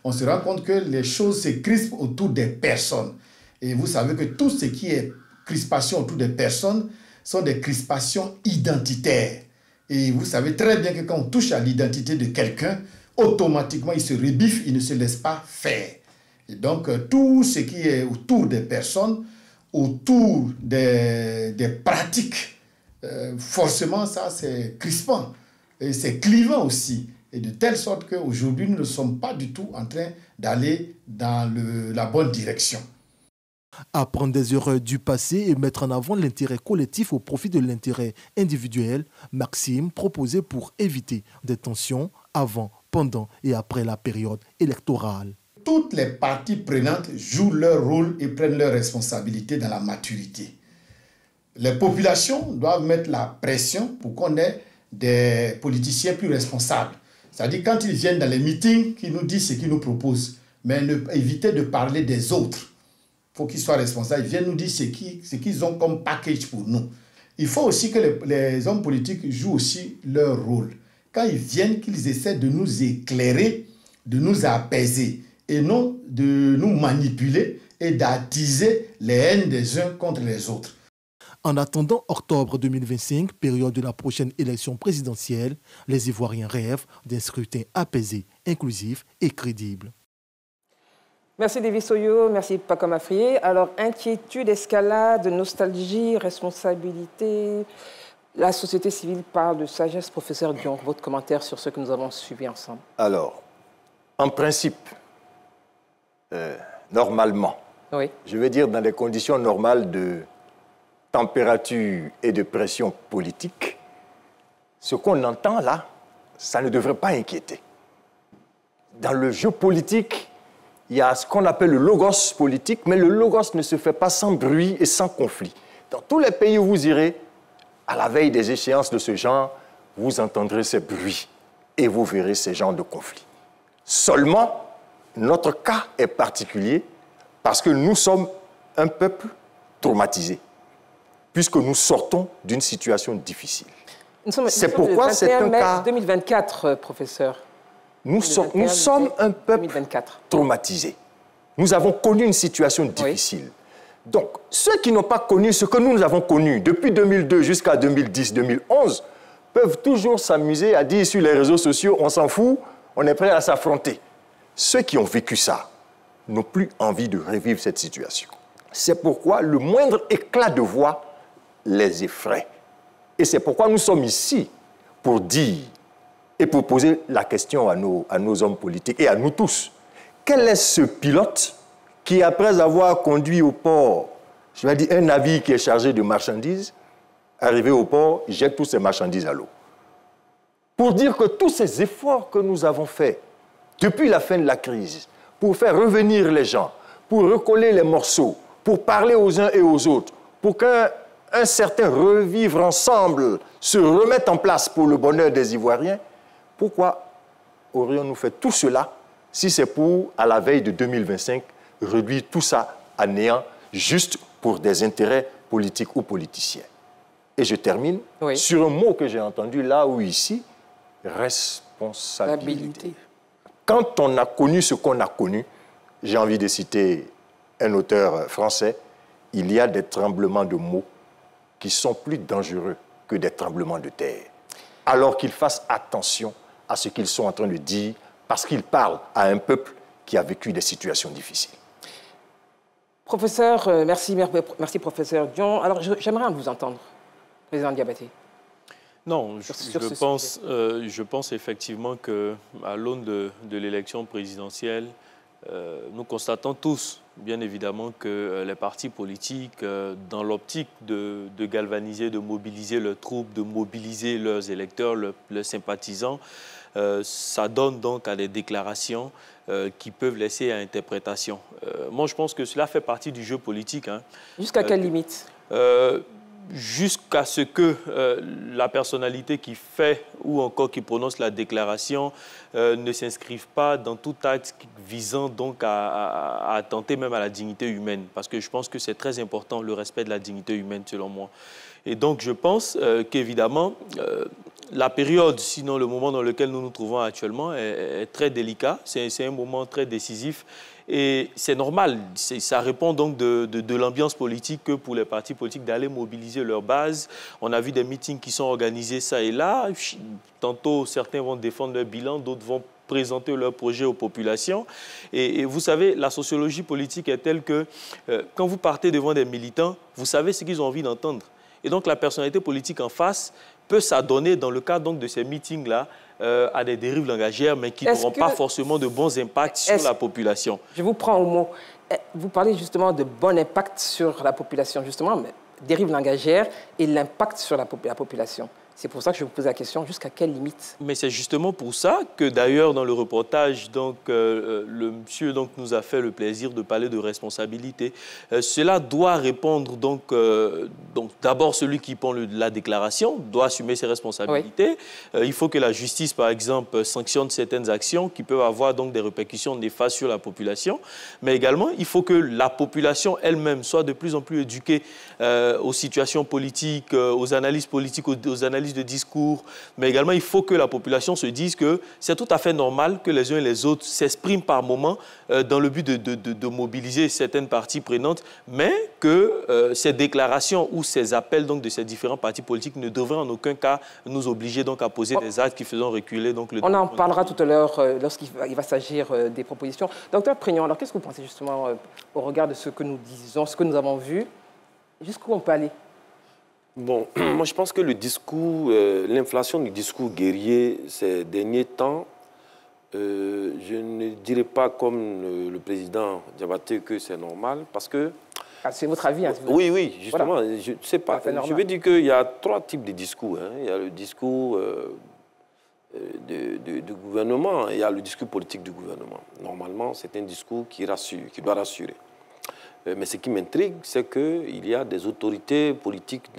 on se rend compte que les choses se crispent autour des personnes. Et vous savez que tout ce qui est crispation autour des personnes sont des crispations identitaires. Et vous savez très bien que quand on touche à l'identité de quelqu'un, automatiquement il se rebiffe, il ne se laisse pas faire. Et donc tout ce qui est autour des personnes, autour des pratiques, forcément ça c'est crispant et c'est clivant aussi. Et de telle sorte qu'aujourd'hui nous ne sommes pas du tout en train d'aller dans la bonne direction. Apprendre des erreurs du passé et mettre en avant l'intérêt collectif au profit de l'intérêt individuel, maxime proposée pour éviter des tensions avant, pendant et après la période électorale. Toutes les parties prenantes jouent leur rôle et prennent leurs responsabilités dans la maturité. Les populations doivent mettre la pression pour qu'on ait des politiciens plus responsables. C'est-à-dire quand ils viennent dans les meetings, qu'ils nous disent ce qu'ils nous proposent, mais éviter de parler des autres. Il faut qu'ils soient responsables, ils viennent nous dire ce qu'ils ont comme package pour nous. Il faut aussi que les hommes politiques jouent aussi leur rôle. Quand ils viennent, qu'ils essaient de nous éclairer, de nous apaiser, et non de nous manipuler et d'attiser les haines des uns contre les autres. En attendant octobre 2025, période de la prochaine élection présidentielle, les Ivoiriens rêvent d'un scrutin apaisé, inclusif et crédible. Merci Davis Oyo, merci Paco Mafrié. Alors, inquiétude, escalade, nostalgie, responsabilité. La société civile parle de sagesse. Professeur Dion, votre commentaire sur ce que nous avons suivi ensemble. Alors, en principe, normalement, oui. Je veux dire dans les conditions normales de température et de pression politique, ce qu'on entend là, ça ne devrait pas inquiéter. Dans le jeu politique, il y a ce qu'on appelle le logos politique, mais le logos ne se fait pas sans bruit et sans conflit. Dans tous les pays où vous irez, à la veille des échéances de ce genre, vous entendrez ces bruits et vous verrez ces genres de conflits. Seulement, notre cas est particulier parce que nous sommes un peuple traumatisé, puisque nous sortons d'une situation difficile. C'est pourquoi c'est un cas... 2024, professeur. Nous sommes un peuple 2024. Traumatisé. Nous avons connu une situation difficile. Oui. Donc, ceux qui n'ont pas connu ce que nous avons connu depuis 2002 jusqu'à 2010-2011 peuvent toujours s'amuser à dire sur les réseaux sociaux, on s'en fout, on est prêt à s'affronter. Ceux qui ont vécu ça n'ont plus envie de revivre cette situation. C'est pourquoi le moindre éclat de voix les effraie. Et c'est pourquoi nous sommes ici pour dire et pour poser la question à nos hommes politiques et à nous tous. Quel est ce pilote qui, après avoir conduit au port, je vais dire un navire qui est chargé de marchandises, arrivé au port, jette toutes ces marchandises à l'eau? Pour dire que tous ces efforts que nous avons faits depuis la fin de la crise, pour faire revenir les gens, pour recoller les morceaux, pour parler aux uns et aux autres, pour qu'un un certain revivre ensemble se remette en place pour le bonheur des Ivoiriens, pourquoi aurions-nous fait tout cela si c'est pour, à la veille de 2025, réduire tout ça à néant juste pour des intérêts politiques ou politiciens? Et je termine sur un mot que j'ai entendu là ou ici, responsabilité. Quand on a connu ce qu'on a connu, j'ai envie de citer un auteur français, il y a des tremblements de mots qui sont plus dangereux que des tremblements de terre. Alors qu'ils fassent attention à ce qu'ils sont en train de dire, parce qu'ils parlent à un peuple qui a vécu des situations difficiles. Professeur, merci professeur Dion. Alors j'aimerais vous entendre, président Diabaté. Non, je pense effectivement qu'à l'aune de l'élection présidentielle, nous constatons tous, bien évidemment, que les partis politiques, dans l'optique de galvaniser, de mobiliser leurs troupes, de mobiliser leurs électeurs, leurs sympathisants, ça donne donc à des déclarations qui peuvent laisser à interprétation. Moi, je pense que cela fait partie du jeu politique. Hein. Jusqu'à quelle limite? Jusqu'à ce que la personnalité qui fait ou encore qui prononce la déclaration ne s'inscrive pas dans tout acte visant donc à attenter même à la dignité humaine. Parce que je pense que c'est très important, le respect de la dignité humaine, selon moi. Et donc, je pense qu'évidemment, la période, sinon le moment dans lequel nous nous trouvons actuellement, est très délicat. C'est un moment très décisif. Et c'est normal, ça répond donc de l'ambiance politique que pour les partis politiques d'aller mobiliser leur base. On a vu des meetings qui sont organisés ça et là. Tantôt, certains vont défendre leur bilan, d'autres vont présenter leur projet aux populations. Et vous savez, la sociologie politique est telle que quand vous partez devant des militants, vous savez ce qu'ils ont envie d'entendre. Et donc la personnalité politique en face peut s'adonner dans le cadre donc, de ces meetings-là à des dérives langagières, mais qui n'auront pas forcément de bons impacts sur la population. Je vous prends au mot. Vous parlez justement de bon impact sur la population, justement, mais dérives langagières et l'impact sur la population. C'est pour ça que je vous pose la question, jusqu'à quelle limite? Mais c'est justement pour ça que d'ailleurs dans le reportage, donc, le monsieur donc, nous a fait le plaisir de parler de responsabilité. Cela doit répondre donc d'abord celui qui prend la déclaration doit assumer ses responsabilités. Oui. Il faut que la justice, par exemple, sanctionne certaines actions qui peuvent avoir donc des répercussions néfastes sur la population. Mais également, il faut que la population elle-même soit de plus en plus éduquée aux situations politiques, aux analyses politiques, aux analyses de discours, mais également il faut que la population se dise que c'est tout à fait normal que les uns et les autres s'expriment par moments dans le but de mobiliser certaines parties prenantes, mais que ces déclarations ou ces appels donc, de ces différents partis politiques ne devraient en aucun cas nous obliger donc, à poser des actes qui feront reculer donc, le... On en parlera tout à l'heure lorsqu'il va s'agir des propositions. Docteur Prignon, alors qu'est-ce que vous pensez justement au regard de ce que nous disons, ce que nous avons vu, jusqu'où on peut aller? Bon, moi je pense que le discours, l'inflation du discours guerrier ces derniers temps, je ne dirais pas comme le président Diabaté que c'est normal, parce que... Ah, c'est votre avis, hein, Oui, justement, voilà. Je ne sais pas. Je veux dire qu'il y a trois types de discours. Hein. Il y a le discours du gouvernement, et il y a le discours politique du gouvernement. Normalement, c'est un discours qui rassure, qui doit rassurer. Mais ce qui m'intrigue, c'est qu'il y a des autorités politiques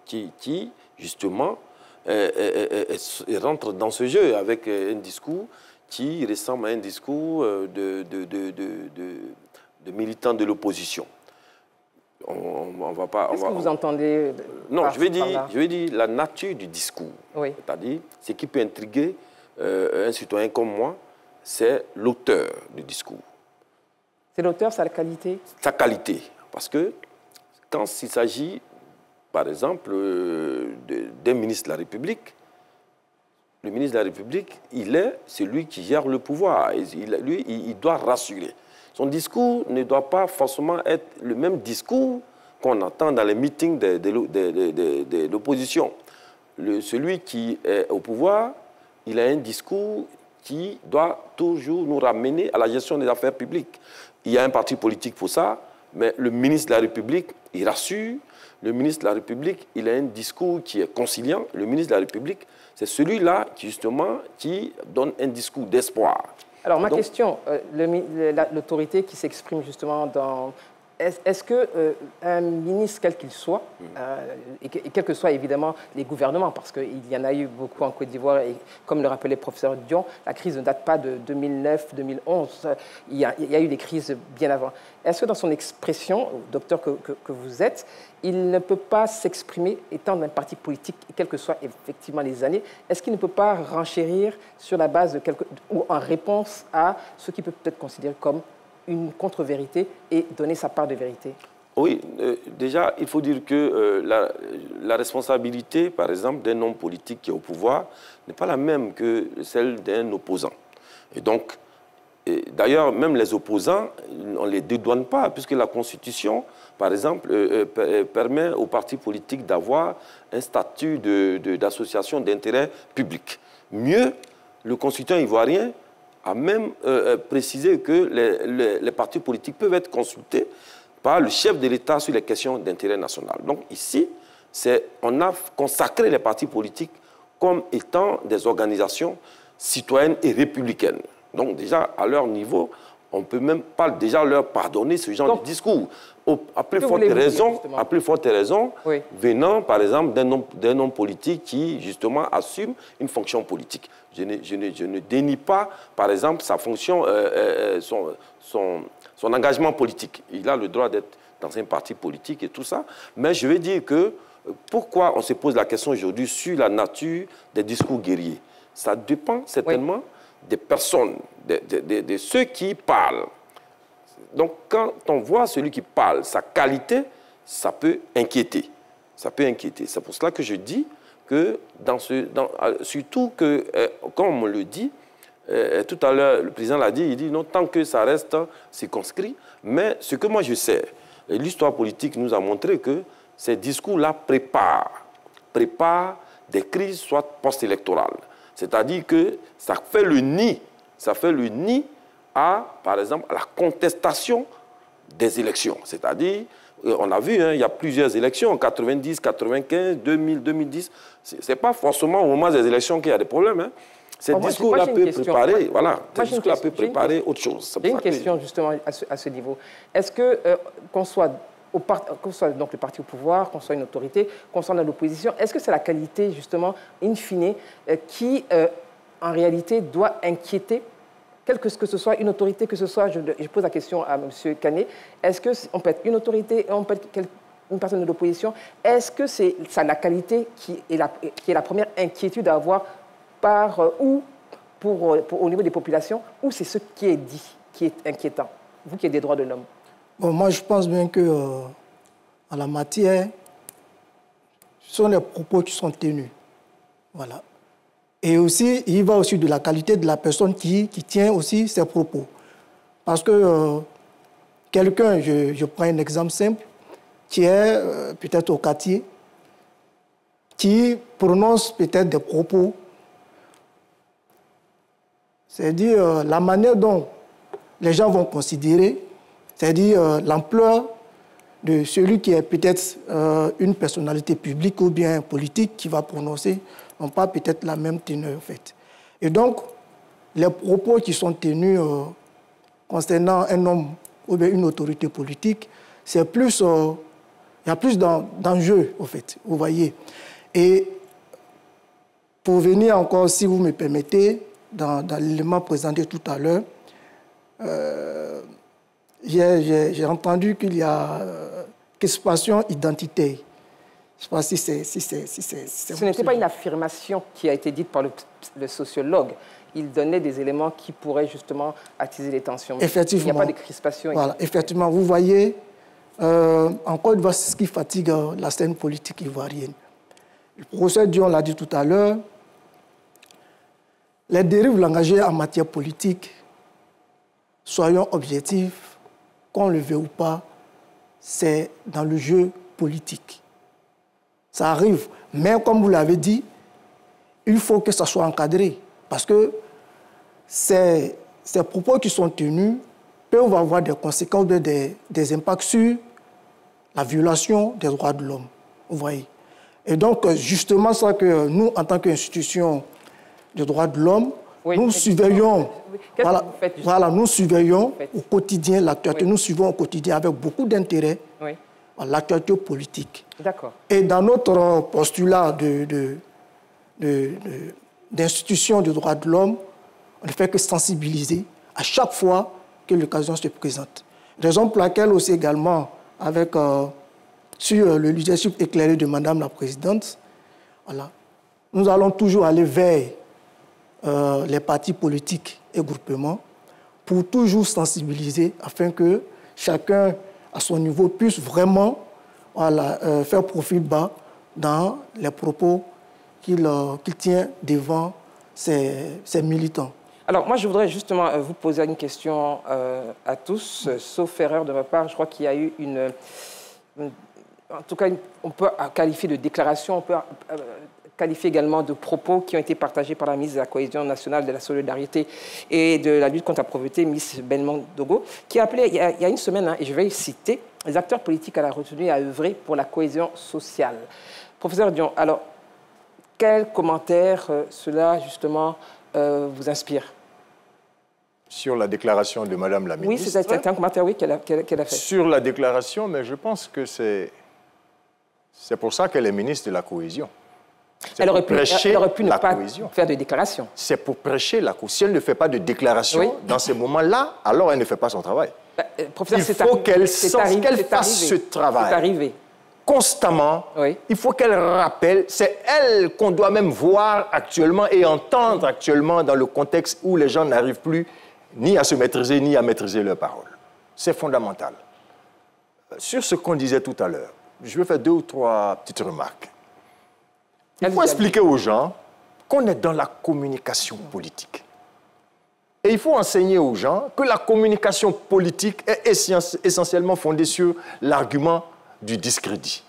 qui justement, rentrent dans ce jeu avec un discours qui ressemble à un discours de militants de l'opposition. On va pas... Qu'est-ce que vous entendez Non, je vais dire la nature du discours. Oui. C'est-à-dire, ce qui peut intriguer un citoyen comme moi, c'est l'auteur du discours. C'est l'auteur, sa qualité? Sa qualité. Parce que quand il s'agit, par exemple, d'un ministre de la République, le ministre de la République, il est celui qui gère le pouvoir. Lui, il doit rassurer. Son discours ne doit pas forcément être le même discours qu'on entend dans les meetings de l'opposition. Celui qui est au pouvoir, il a un discours qui doit toujours nous ramener à la gestion des affaires publiques. Il y a un parti politique pour ça, mais le ministre de la République, il rassure. Le ministre de la République, il a un discours qui est conciliant. Le ministre de la République, c'est celui-là qui, justement, qui donne un discours d'espoir. Alors, ma question, l'autorité qui s'exprime justement dans Est-ce qu'un ministre, quel qu'il soit, et quels que soient évidemment les gouvernements, parce qu'il y en a eu beaucoup en Côte d'Ivoire, et comme le rappelait le professeur Dion, la crise ne date pas de 2009-2011, il y a eu des crises bien avant. Est-ce que dans son expression, docteur que vous êtes, il ne peut pas s'exprimer étant d'un parti politique, quelles que soient effectivement les années, est-ce qu'il ne peut pas renchérir sur la base de ou en réponse à ce qu'il peut peut-être considérer comme une contre-vérité et donner sa part de vérité? Oui, déjà, il faut dire que la responsabilité, par exemple, d'un homme politique qui est au pouvoir n'est pas la même que celle d'un opposant. Et donc, d'ailleurs, même les opposants, on ne les dédouane pas, puisque la Constitution, par exemple, permet aux partis politiques d'avoir un statut d'association d'intérêt public. Mieux, le constituant ivoirien a même précisé que les partis politiques peuvent être consultés par le chef de l'État sur les questions d'intérêt national. Donc ici, on a consacré les partis politiques comme étant des organisations citoyennes et républicaines. Donc déjà, à leur niveau, on ne peut même pas déjà leur pardonner ce genre de discours. À plus forte raison, oui, venant, par exemple, d'un homme politique qui, justement, assume une fonction politique. Je ne dénie pas, par exemple, sa fonction, son engagement politique. Il a le droit d'être dans un parti politique et tout ça. Mais je veux dire que pourquoi on se pose la question aujourd'hui sur la nature des discours guerriers? Ça dépend certainement, oui, des personnes, de ceux qui parlent. Donc, quand on voit celui qui parle, sa qualité, ça peut inquiéter. Ça peut inquiéter. C'est pour cela que je dis que, surtout que, comme on le dit, tout à l'heure, le président l'a dit, il dit non, tant que ça reste circonscrit. Mais ce que moi je sais, l'histoire politique nous a montré que ces discours-là préparent des crises, soit post-électorales. C'est-à-dire que ça fait le nid à, par exemple, à la contestation des élections. C'est-à-dire, on a vu, il y a plusieurs élections, en 90, 95, 2000, 2010. Ce n'est pas forcément au moment des élections qu'il y a des problèmes. Ces discours-là peuvent préparer, voilà, ces discours-là peuvent préparer autre chose. J'ai une question justement à ce niveau. Est-ce que, qu'on soit donc le parti au pouvoir, qu'on soit une autorité, qu'on soit dans l'opposition, est-ce que c'est la qualité, justement, in fine, qui, en réalité, doit inquiéter, quelle que ce soit, une autorité, que ce soit, je pose la question à M. Kané, est-ce qu'on peut être une autorité, on peut être une personne de l'opposition, est-ce que c'est la qualité qui est la première inquiétude à avoir au niveau des populations, ou c'est ce qui est dit qui est inquiétant, vous qui êtes des droits de l'homme? Bon, moi, je pense bien que en la matière, ce sont les propos qui sont tenus. Voilà. Et aussi, il va aussi de la qualité de la personne qui tient aussi ses propos. Parce que quelqu'un, je prends un exemple simple, qui est peut-être au quartier, qui prononce peut-être des propos, c'est-à-dire la manière dont les gens vont considérer, c'est-à-dire l'ampleur de celui qui est peut-être une personnalité publique ou bien politique qui va prononcer, n'ont pas peut-être la même teneur en fait. Et donc, les propos qui sont tenus concernant un homme ou bien une autorité politique, c'est plus, il y a plus d'enjeux en fait, vous voyez. Et pour venir encore, si vous me permettez, dans l'élément présenté tout à l'heure, j'ai entendu qu'il y a crispation identitaire. Je ne sais pas si c'est... Ce n'était pas une affirmation qui a été dite par le sociologue. Il donnait des éléments qui pourraient justement attiser les tensions. Effectivement. Il n'y a pas de crispation. Voilà, effectivement. Vous voyez, encore une fois, c'est ce qui fatigue la scène politique ivoirienne. Le professeur Dion l'a dit tout à l'heure, les dérives langagières en matière politique, soyons objectifs, qu'on le veuille ou pas, c'est dans le jeu politique. Ça arrive. Mais comme vous l'avez dit, il faut que ça soit encadré. Parce que ces propos qui sont tenus peuvent avoir des conséquences, des impacts sur la violation des droits de l'homme. Vous voyez. Et donc, justement, ça que nous, en tant qu'institution des droits de l'homme, Oui, nous surveillons, qu'est-ce que vous faites, justement? voilà, nous surveillons au quotidien l'actualité, nous suivons au quotidien avec beaucoup d'intérêt l'actualité politique. D'accord. Et dans notre postulat d'institution des droits de l'homme, on ne fait que sensibiliser à chaque fois que l'occasion se présente. Raison pour laquelle aussi également, avec, sur le leadership éclairé de Madame la Présidente, voilà, nous allons toujours aller vers les partis politiques et groupements pour toujours sensibiliser afin que chacun, à son niveau, puisse vraiment faire profil bas dans les propos qu'il tient devant ses militants. Alors, moi, je voudrais justement vous poser une question à tous, sauf erreur de ma part. Je crois qu'il y a eu en tout cas, on peut qualifier de déclaration, on peut qualifier également de propos qui ont été partagés par la ministre de la Cohésion nationale, de la solidarité et de la lutte contre la pauvreté, Miss Belmondo Dogo, qui a appelé, il y a une semaine, et je vais citer, les acteurs politiques à la retenue à œuvrer pour la cohésion sociale. Professeur Dion, alors, quel commentaire cela, justement, vous inspire? Sur la déclaration de Madame la ministre. Oui, c'est un commentaire qu'elle a fait. Sur la déclaration, mais je pense que c'est pour ça qu'elle est ministre de la Cohésion. Elle aurait pu ne pas faire de déclaration. C'est pour prêcher la cohésion. Si elle ne fait pas de déclaration, dans ces moments-là, alors elle ne fait pas son travail. Professeur, il faut qu'elle fasse ce travail. C'est arrivé. Constamment, il faut qu'elle rappelle, c'est elle qu'on doit même voir actuellement et entendre actuellement dans le contexte où les gens n'arrivent plus ni à se maîtriser, ni à maîtriser leurs paroles. C'est fondamental. Sur ce qu'on disait tout à l'heure, je vais faire 2 ou 3 petites remarques. Il faut expliquer aux gens qu'on est dans la communication politique. Et il faut enseigner aux gens que la communication politique est essentiellement fondée sur l'argument du discrédit.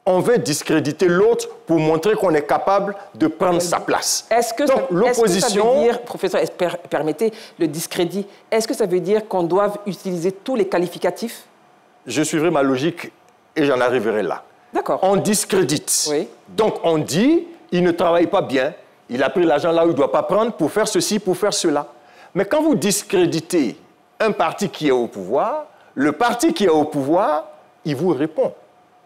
On veut discréditer l'autre pour montrer qu'on est capable de prendre sa place. Est-ce que ça veut dire, professeur, permettez, le discrédit, est-ce que ça veut dire qu'on doit utiliser tous les qualificatifs? Je suivrai ma logique et j'en arriverai là. D'accord. On discrédite. Donc on dit, il ne travaille pas bien, il a pris l'argent là où il ne doit pas prendre pour faire ceci, pour faire cela. Mais quand vous discréditez un parti qui est au pouvoir, le parti qui est au pouvoir, il vous répond.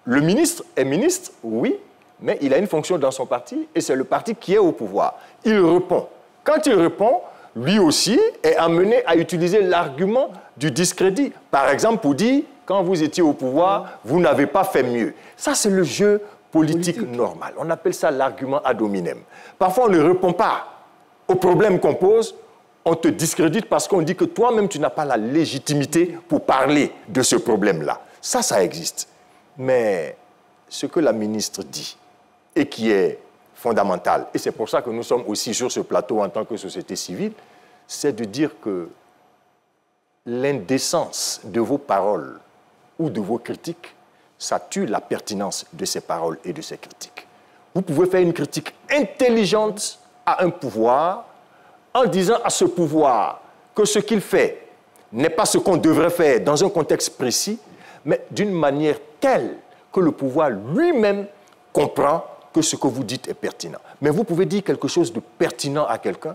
Le ministre est ministre, oui, mais il a une fonction dans son parti et c'est le parti qui est au pouvoir. Il répond. Quand il répond, lui aussi est amené à utiliser l'argument du discrédit. Par exemple, pour dire, quand vous étiez au pouvoir, vous n'avez pas fait mieux. Ça, c'est le jeu politique normal. On appelle ça l'argument ad hominem. Parfois, on ne répond pas au problème qu'on pose, on te discrédite parce qu'on dit que toi-même, tu n'as pas la légitimité pour parler de ce problème-là. Ça existe. Mais ce que la ministre dit, et qui est fondamental, et c'est pour ça que nous sommes aussi sur ce plateau en tant que société civile, c'est de dire que l'indécence de vos paroles ou de vos critiques, ça tue la pertinence de ces paroles et de ces critiques. Vous pouvez faire une critique intelligente à un pouvoir en disant à ce pouvoir que ce qu'il fait n'est pas ce qu'on devrait faire dans un contexte précis, mais d'une manière telle que le pouvoir lui-même comprend que ce que vous dites est pertinent. Mais vous pouvez dire quelque chose de pertinent à quelqu'un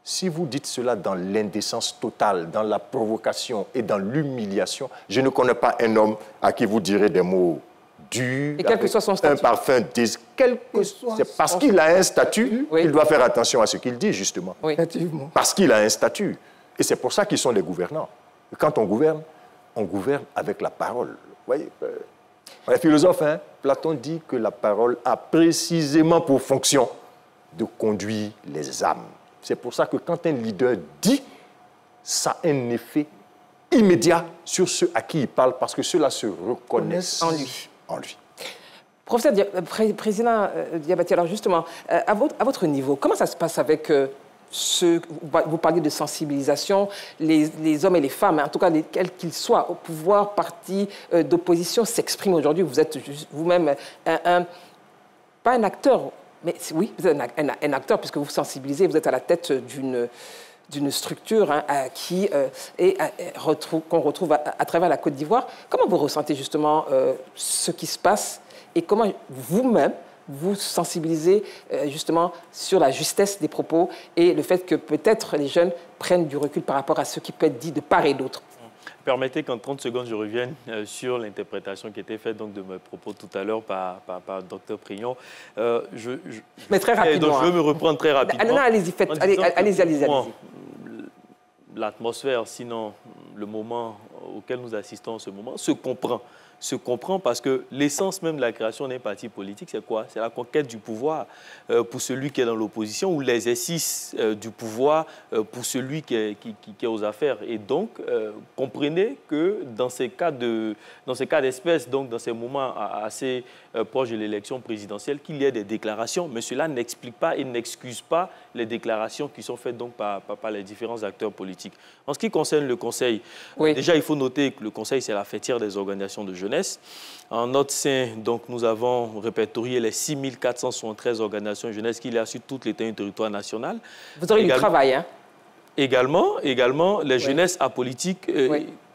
si vous dites cela dans l'indécence totale, dans la provocation et dans l'humiliation. Je ne connais pas un homme à qui vous direz des mots durs, et quel que soit son statut. Un parfum, c'est parce qu'il a un statut qu'il doit faire attention à ce qu'il dit, justement. Oui. Parce qu'il a un statut. Et c'est pour ça qu'ils sont des gouvernants. Et quand on gouverne avec la parole. Vous voyez, les philosophes, Platon dit que la parole a précisément pour fonction de conduire les âmes. C'est pour ça que quand un leader dit, ça a un effet immédiat sur ceux à qui il parle, parce que ceux-là se reconnaissent en lui. Professeur Président Diabaté, alors justement, à votre niveau, comment ça se passe avec vous parlez de sensibilisation, les hommes et les femmes, en tout cas, quels qu'ils soient, au pouvoir, parti d'opposition, s'expriment aujourd'hui. Vous êtes vous-même pas un acteur, mais oui, vous êtes un acteur puisque vous sensibilisez, vous êtes à la tête d'une structure qu'on retrouve à travers la Côte d'Ivoire. Comment vous ressentez justement ce qui se passe et comment vous-même, vous sensibiliser justement sur la justesse des propos et le fait que peut-être les jeunes prennent du recul par rapport à ce qui peut être dit de part et d'autre. Permettez qu'en 30 secondes, je revienne sur l'interprétation qui était faite donc, de mes propos tout à l'heure par Dr Prignon. Mais très rapidement. Donc, je veux me reprendre très rapidement. Allez-y, allez-y. L'atmosphère, sinon le moment auquel nous assistons en ce moment, se comprend parce que l'essence même de la création d'un parti politique, c'est quoi? C'est la conquête du pouvoir pour celui qui est dans l'opposition ou l'exercice du pouvoir pour celui qui est aux affaires. Et donc, comprenez que dans ces cas d'espèce, donc dans ces moments assez proches de l'élection présidentielle, qu'il y ait des déclarations, mais cela n'explique pas et n'excuse pas les déclarations qui sont faites donc par les différents acteurs politiques. En ce qui concerne le Conseil, déjà, il faut noter que le Conseil, c'est la fêtière des organisations de jeunesse. En notre sein, donc, nous avons répertorié les 6473 organisations de jeunesse qu'il y a sur tout l'étendue du territoire national. Vous aurez du travail, hein? Également, les jeunesses apolitiques,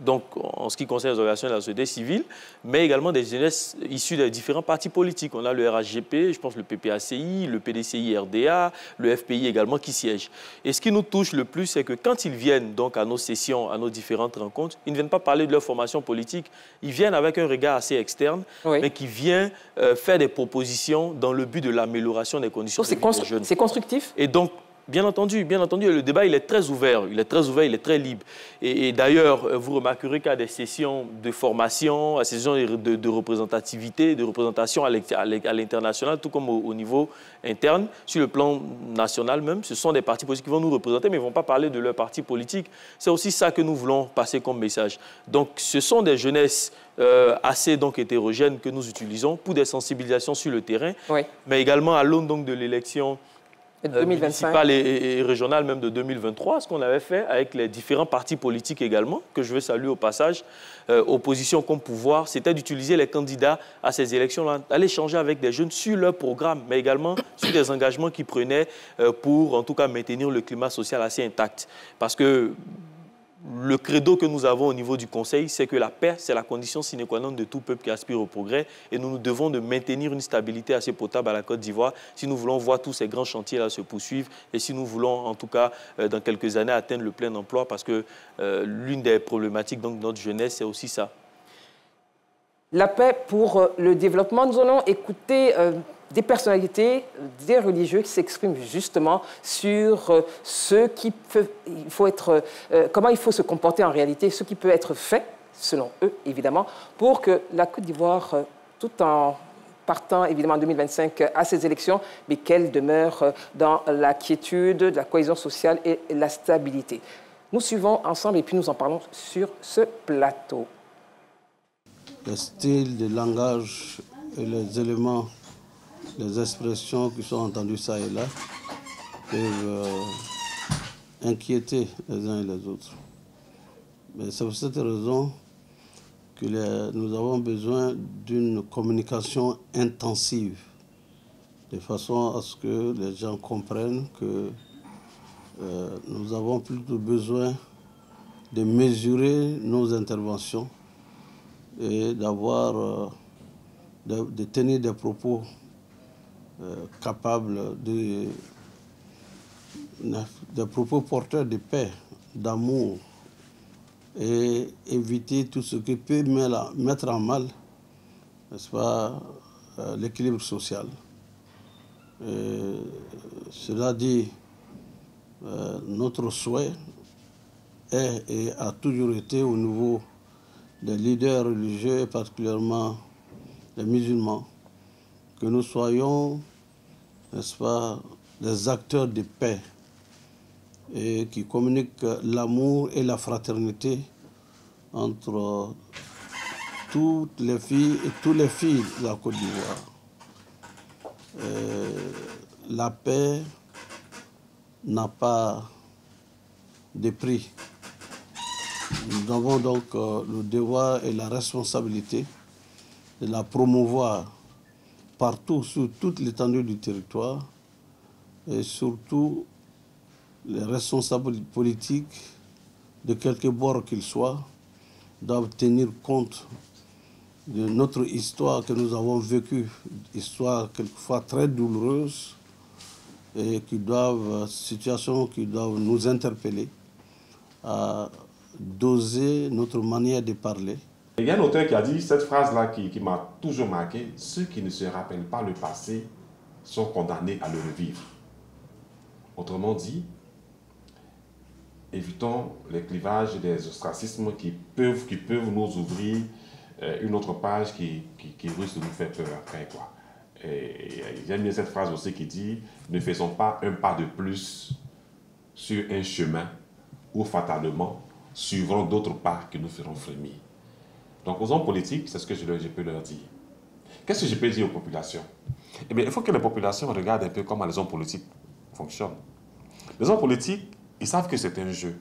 donc en ce qui concerne les organisations de la société civile, mais également des jeunesses issues des différents partis politiques. On a le RHGP, je pense le PPACI, le PDCI-RDA, le FPI également qui siègent. Et ce qui nous touche le plus, c'est que quand ils viennent donc à nos sessions, à nos différentes rencontres, ils ne viennent pas parler de leur formation politique, ils viennent avec un regard assez externe, mais qui vient faire des propositions dans le but de l'amélioration des conditions de vie des jeunes. C'est constructif? Et donc, Bien entendu, le débat il est très ouvert, il est très libre. Et d'ailleurs, vous remarquerez qu'il y a des sessions de formation, des sessions de représentativité, de représentation à l'international, tout comme au niveau interne. Sur le plan national même, ce sont des partis politiques qui vont nous représenter, mais ils ne vont pas parler de leur parti politique. C'est aussi ça que nous voulons passer comme message. Donc, ce sont des jeunesses assez donc, hétérogènes que nous utilisons pour des sensibilisations sur le terrain, mais également à l'aune donc, de l'élection municipale et régionale même de 2023, ce qu'on avait fait avec les différents partis politiques également, que je veux saluer au passage, opposition comme pouvoir, c'était d'utiliser les candidats à ces élections-là, d'aller échanger avec des jeunes sur leur programme, mais également sur des engagements qu'ils prenaient pour, en tout cas, maintenir le climat social assez intact. Parce que le credo que nous avons au niveau du Conseil, c'est que la paix, c'est la condition sine qua non de tout peuple qui aspire au progrès. Et nous devons de maintenir une stabilité assez potable à la Côte d'Ivoire si nous voulons voir tous ces grands chantiers-là se poursuivre et si nous voulons, en tout cas, dans quelques années, atteindre le plein emploi. Parce que l'une des problématiques donc, de notre jeunesse, c'est aussi ça. La paix pour le développement. Nous allons écouter des personnalités, des religieux qui s'expriment justement sur ce qui peut, comment il faut se comporter en réalité, ce qui peut être fait, selon eux évidemment, pour que la Côte d'Ivoire, tout en partant évidemment en 2025 à ces élections, mais qu'elle demeure dans la quiétude, la cohésion sociale et la stabilité. Nous suivons ensemble et puis nous en parlons sur ce plateau. Le style, le langage et les éléments, les expressions qui sont entendues ça et là peuvent inquiéter les uns et les autres. Mais c'est pour cette raison que nous avons besoin d'une communication intensive, de façon à ce que les gens comprennent que nous avons plutôt besoin de mesurer nos interventions et d'avoir, de tenir des propos capables des propos porteurs de paix, d'amour, et éviter tout ce qui peut mettre en mal, n'est-ce pas, l'équilibre social. Cela dit, notre souhait est et a toujours été au niveau des leaders religieux et particulièrement les musulmans, que nous soyons, n'est-ce pas, des acteurs de paix et qui communiquent l'amour et la fraternité entre toutes les filles et tous les filles de la Côte d'Ivoire. La paix n'a pas de prix. Nous avons donc le devoir et la responsabilité de la promouvoir partout, sur toute l'étendue du territoire, et surtout les responsables politiques, de quelque bord qu'ils soient, doivent tenir compte de notre histoire que nous avons vécue, histoire quelquefois très douloureuse, et situations qui doivent nous interpeller à doser notre manière de parler. Il y a un auteur qui a dit cette phrase-là qui m'a toujours marqué: ceux qui ne se rappellent pas le passé sont condamnés à le revivre. Autrement dit, évitons les clivages et les ostracismes qui peuvent nous ouvrir une autre page qui risque de nous faire peur après, quoi. Et j'aime bien cette phrase aussi qui dit: ne faisons pas un pas de plus sur un chemin où fatalement suivront d'autres pas qui nous feront frémir. Donc aux hommes politiques, c'est ce que je peux leur dire. Qu'est-ce que je peux dire aux populations? Eh bien, il faut que les populations regardent un peu comment les hommes politiques fonctionnent. Les hommes politiques, ils savent que c'est un jeu.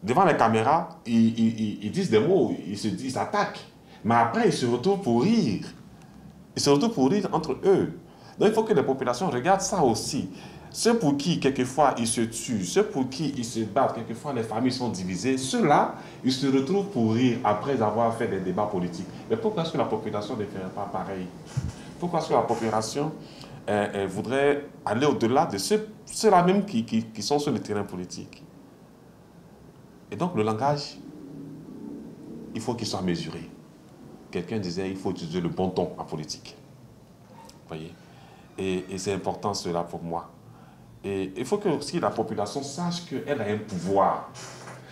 Devant les caméras, ils disent des mots, ils s'attaquent. Mais après, ils se retrouvent pour rire. Ils se retrouvent pour rire entre eux. Donc il faut que les populations regardent ça aussi. Ceux pour qui, quelquefois, ils se tuent, ceux pour qui ils se battent, quelquefois les familles sont divisées, ceux-là, ils se retrouvent pour rire après avoir fait des débats politiques. Mais pourquoi est-ce que la population ne ferait pas pareil? Pourquoi est-ce que la population voudrait aller au-delà de ceux-là même qui sont sur le terrain politique? Et donc le langage, il faut qu'il soit mesuré. Quelqu'un disait il faut utiliser le bon ton en politique. Vous voyez? Et c'est important cela pour moi. Et il faut que aussi la population sache qu'elle a un pouvoir.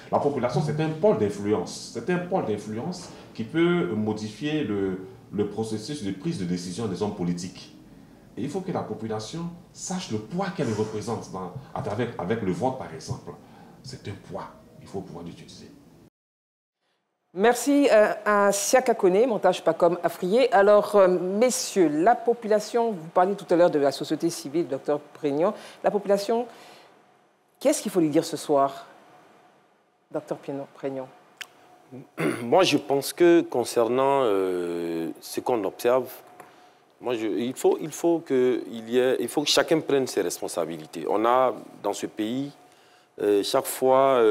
La population, c'est un pôle d'influence. C'est un pôle d'influence qui peut modifier le processus de prise de décision des hommes politiques. Et il faut que la population sache le poids qu'elle représente avec le vote, par exemple. C'est un poids. Il faut pouvoir l'utiliser. Merci à Siaka Kone, montage Pacom Afrier. Alors, messieurs, la population, vous parliez tout à l'heure de la société civile, docteur Prégnon. La population, qu'est-ce qu'il faut lui dire ce soir, docteur Prégnon? Moi, je pense que concernant ce qu'on observe, il faut que chacun prenne ses responsabilités. On a, dans ce pays, chaque fois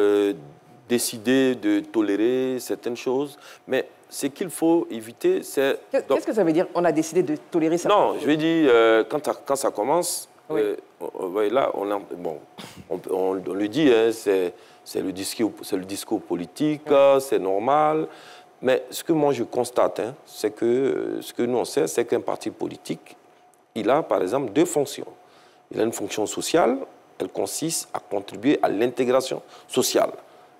décidé de tolérer certaines choses, mais ce qu'il faut éviter, c'est... Qu'est-ce que ça veut dire, on a décidé de tolérer ça? Non, je veux dire, quand ça commence, oui. Là, on le dit, hein, c'est le discours politique, c'est normal, mais ce que moi je constate, hein, c'est que ce que nous on sait, c'est qu'un parti politique, il a par exemple deux fonctions. Il a une fonction sociale, elle consiste à contribuer à l'intégration sociale.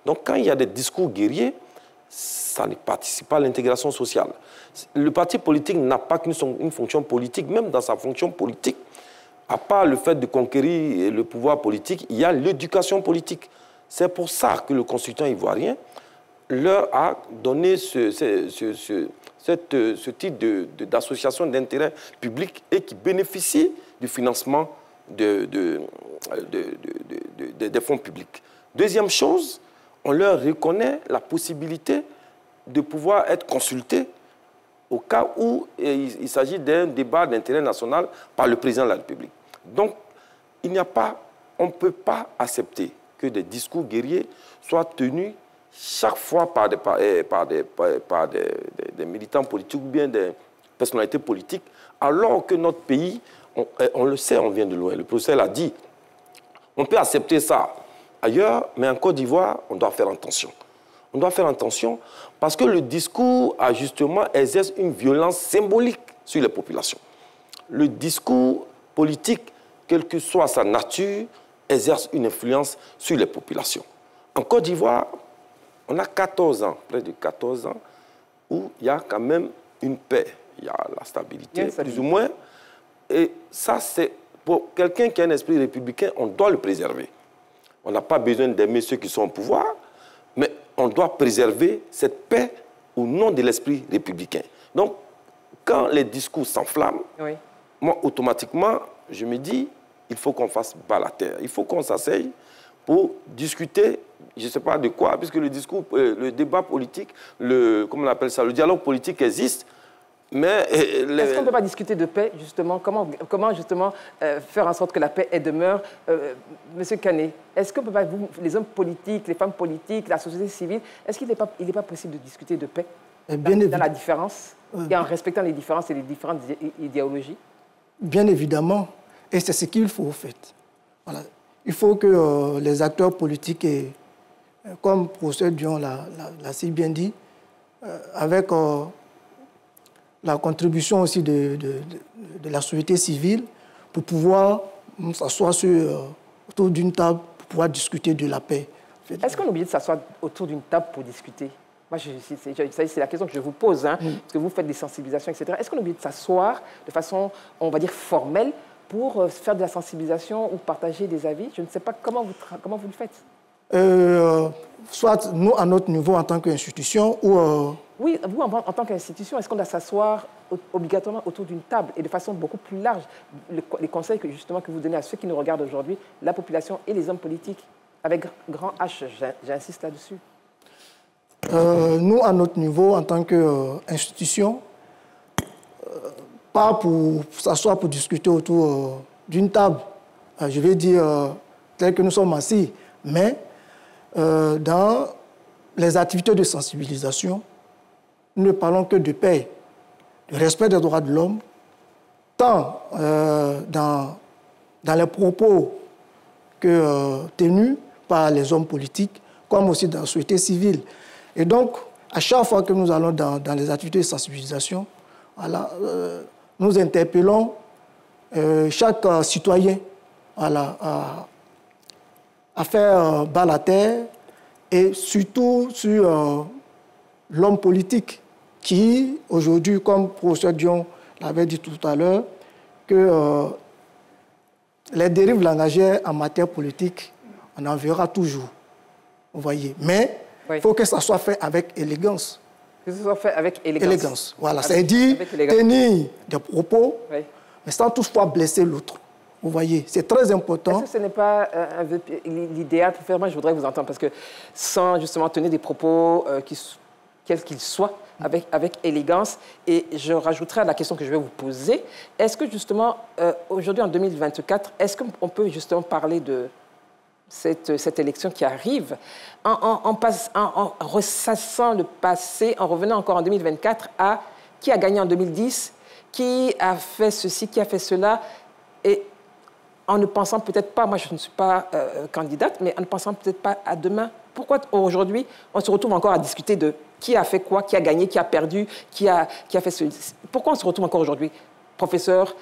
Donc quand il y a des discours guerriers, ça ne participe pas à l'intégration sociale. Le parti politique n'a pas qu'une fonction politique, même dans sa fonction politique, à part le fait de conquérir le pouvoir politique, il y a l'éducation politique. C'est pour ça que le constituant ivoirien leur a donné ce type d'association d'intérêt public et qui bénéficie du financement des fonds publics. Deuxième chose, on leur reconnaît la possibilité de pouvoir être consultés au cas où il s'agit d'un débat d'intérêt national par le président de la République. Donc, on ne peut pas accepter que des discours guerriers soient tenus chaque fois par des militants politiques ou bien des personnalités politiques, alors que notre pays, on le sait, on vient de loin. Le professeur l'a dit, on peut accepter ça ailleurs, mais en Côte d'Ivoire, on doit faire attention. On doit faire attention parce que le discours a justement exerce une violence symbolique sur les populations. Le discours politique, quelle que soit sa nature, exerce une influence sur les populations. En Côte d'Ivoire, on a 14 ans, près de 14 ans, où il y a quand même une paix, il y a la stabilité, plus ou moins. Et ça, c'est pour quelqu'un qui a un esprit républicain, on doit le préserver. On n'a pas besoin d'aimer ceux qui sont au pouvoir, mais on doit préserver cette paix au nom de l'esprit républicain. Donc, quand les discours s'enflamment, oui, moi, automatiquement, je me dis, il faut qu'on fasse bas la terre. Il faut qu'on s'asseye pour discuter, je ne sais pas de quoi, puisque le discours, le débat politique, comment on appelle ça, le dialogue politique existe, mais... Est-ce qu'on ne peut pas discuter de paix, justement? Comment justement, faire en sorte que la paix demeure? Monsieur Kane, est-ce que les hommes politiques, les femmes politiques, la société civile, est-ce qu'il n'est pas possible de discuter de paix dans la différence? Et en respectant les différences et les différentes idéologies? Bien évidemment. Et c'est ce qu'il faut, en fait. Voilà. Il faut que les acteurs politiques, et, comme le professeur Dion l'a si bien dit, avec la contribution aussi de la société civile, pour pouvoir s'asseoir autour d'une table, pour pouvoir discuter de la paix. Est-ce qu'on oublie de s'asseoir autour d'une table pour discuter? Moi, c'est la question que je vous pose, hein, parce que vous faites des sensibilisations, etc. Est-ce qu'on oublie de s'asseoir de façon, on va dire, formelle pour faire de la sensibilisation ou partager des avis? Je ne sais pas comment vous le faites. Soit nous, à notre niveau, en tant qu'institution, ou... Oui, vous, en tant qu'institution, est-ce qu'on doit s'asseoir obligatoirement autour d'une table et de façon beaucoup plus large? Les conseils que vous donnez à ceux qui nous regardent aujourd'hui, la population et les hommes politiques, avec grand H, j'insiste là-dessus. Nous, à notre niveau, en tant qu'institution, pas pour s'asseoir pour discuter autour d'une table, je vais dire, tel que nous sommes assis, mais dans les activités de sensibilisation, nous ne parlons que de paix, de respect des droits de l'homme, tant dans les propos tenus par les hommes politiques, comme aussi dans la société civile. Et donc, à chaque fois que nous allons dans les activités de sensibilisation, voilà, nous interpellons chaque citoyen à faire bas la terre, et surtout sur l'homme politique qui, aujourd'hui, comme le professeur Dion l'avait dit tout à l'heure, que les dérives langagières en matière politique, on en verra toujours, vous voyez. Mais il faut que ça soit fait avec élégance. Que ce soit fait avec élégance. Voilà, c'est-à-dire tenir des propos, mais sans toutefois blesser l'autre. Vous voyez, c'est très important. Est-ce que ce n'est pas l'idéal pour faire? Moi, je voudrais vous entendre, parce que sans justement tenir des propos, quels qu'ils soient, avec élégance, et je rajouterai à la question que je vais vous poser, est-ce que justement, aujourd'hui en 2024, est-ce qu'on peut justement parler de cette élection qui arrive en ressassant le passé, en revenant encore en 2024 à qui a gagné en 2010, qui a fait ceci, qui a fait cela, et en ne pensant peut-être pas, moi je ne suis pas candidate, mais en ne pensant peut-être pas à demain. Pourquoi aujourd'hui on se retrouve encore à discuter de qui a fait quoi, qui a gagné, qui a perdu, qui a fait ceci? Pourquoi on se retrouve encore aujourd'hui, professeur,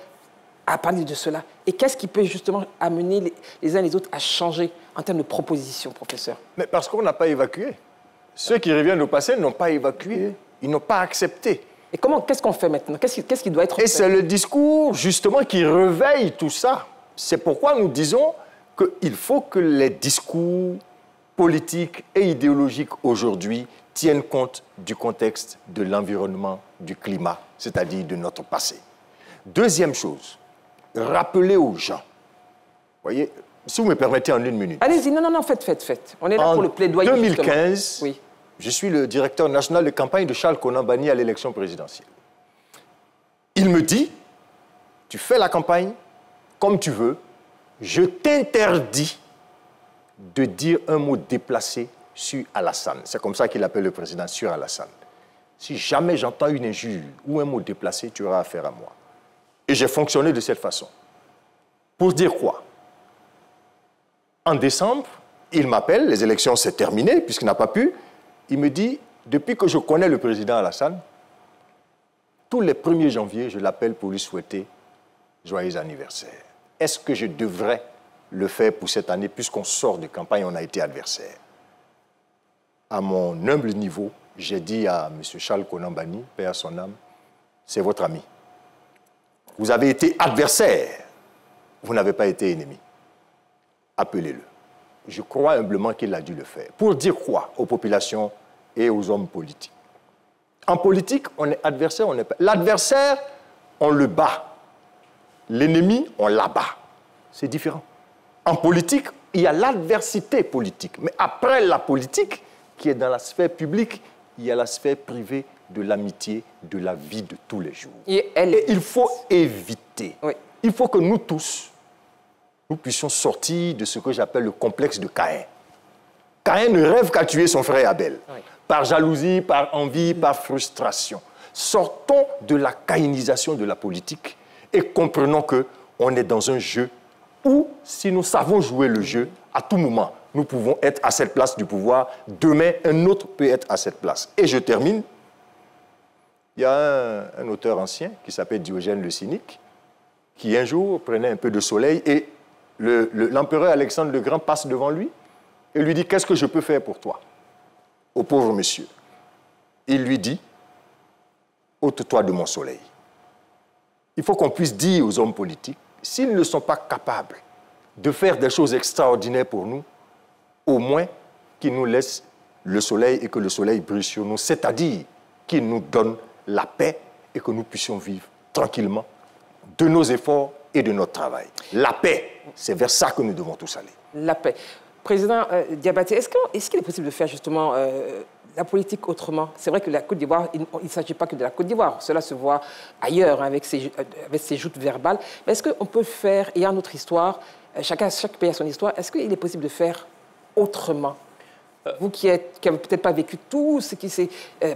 à parler de cela? Et qu'est-ce qui peut justement amener les uns et les autres à changer en termes de propositions, professeur? Mais parce qu'on n'a pas évacué. Ceux qui reviennent au passé n'ont pas évacué. Ils n'ont pas accepté. Et qu'est-ce qu'on fait maintenant? Qu'est-ce qui doit être fait? Et c'est le discours, justement, qui réveille tout ça. C'est pourquoi nous disons qu'il faut que les discours politiques et idéologiques aujourd'hui tiennent compte du contexte de l'environnement, du climat, c'est-à-dire de notre passé. Deuxième chose, rappeler aux gens, voyez, si vous me permettez en une minute. Allez-y, non, faites. On est là pour le plaidoyer. En 2015, oui. Je suis le directeur national de campagne de Charles Konan Banny à l'élection présidentielle. Il me dit, tu fais la campagne comme tu veux, je t'interdis de dire un mot déplacé sur Alassane. C'est comme ça qu'il appelle le président, sur Alassane. Si jamais j'entends une injure ou un mot déplacé, tu auras affaire à moi. Et j'ai fonctionné de cette façon. Pour dire quoi? En décembre, il m'appelle, les élections s'est terminées, puisqu'il n'a pas pu. Il me dit, depuis que je connais le président Alassane, tous les 1er janvier, je l'appelle pour lui souhaiter joyeux anniversaire. Est-ce que je devrais le faire pour cette année, puisqu'on sort de campagne, on a été adversaire? À mon humble niveau, j'ai dit à M. Charles Konan Banny, paix à son âme, c'est votre ami. Vous avez été adversaire, vous n'avez pas été ennemi. Appelez-le. Je crois humblement qu'il a dû le faire. Pour dire quoi aux populations et aux hommes politiques? En politique, on est adversaire, on n'est pas... L'adversaire, on le bat. L'ennemi, on l'abat. C'est différent. En politique, il y a l'adversité politique. Mais après la politique, qui est dans la sphère publique, il y a la sphère privée de l'amitié, de la vie de tous les jours. Et il faut éviter. Oui. Il faut que nous tous, nous puissions sortir de ce que j'appelle le complexe de Caïn. Caïn ne rêve qu'à tuer son frère Abel. Oui. Par jalousie, par envie, par frustration. Sortons de la caïnisation de la politique et comprenons qu'on est dans un jeu où, si nous savons jouer le jeu, à tout moment, nous pouvons être à cette place du pouvoir. Demain, un autre peut être à cette place. Et je termine. Il y a un auteur ancien qui s'appelle Diogène le Cynique, qui un jour prenait un peu de soleil et l'empereur Alexandre le Grand passe devant lui et lui dit « Qu'est-ce que je peux faire pour toi ?» Au pauvre monsieur. Il lui dit « Ôte-toi de mon soleil. » Il faut qu'on puisse dire aux hommes politiques, s'ils ne sont pas capables de faire des choses extraordinaires pour nous, au moins qu'ils nous laissent le soleil et que le soleil brille sur nous, c'est-à-dire qu'ils nous donnent la paix et que nous puissions vivre tranquillement de nos efforts et de notre travail. La paix, c'est vers ça que nous devons tous aller. La paix. Président Diabaté, est-ce qu'il est possible de faire justement la politique autrement? C'est vrai que la Côte d'Ivoire, il ne s'agit pas que de la Côte d'Ivoire. Cela se voit ailleurs hein, avec ses joutes verbales. Mais est-ce qu'on peut faire, ayant notre histoire, chaque pays a son histoire, est-ce qu'il est possible de faire autrement? Vous qui n'avez peut-être pas vécu tout ce qui s'est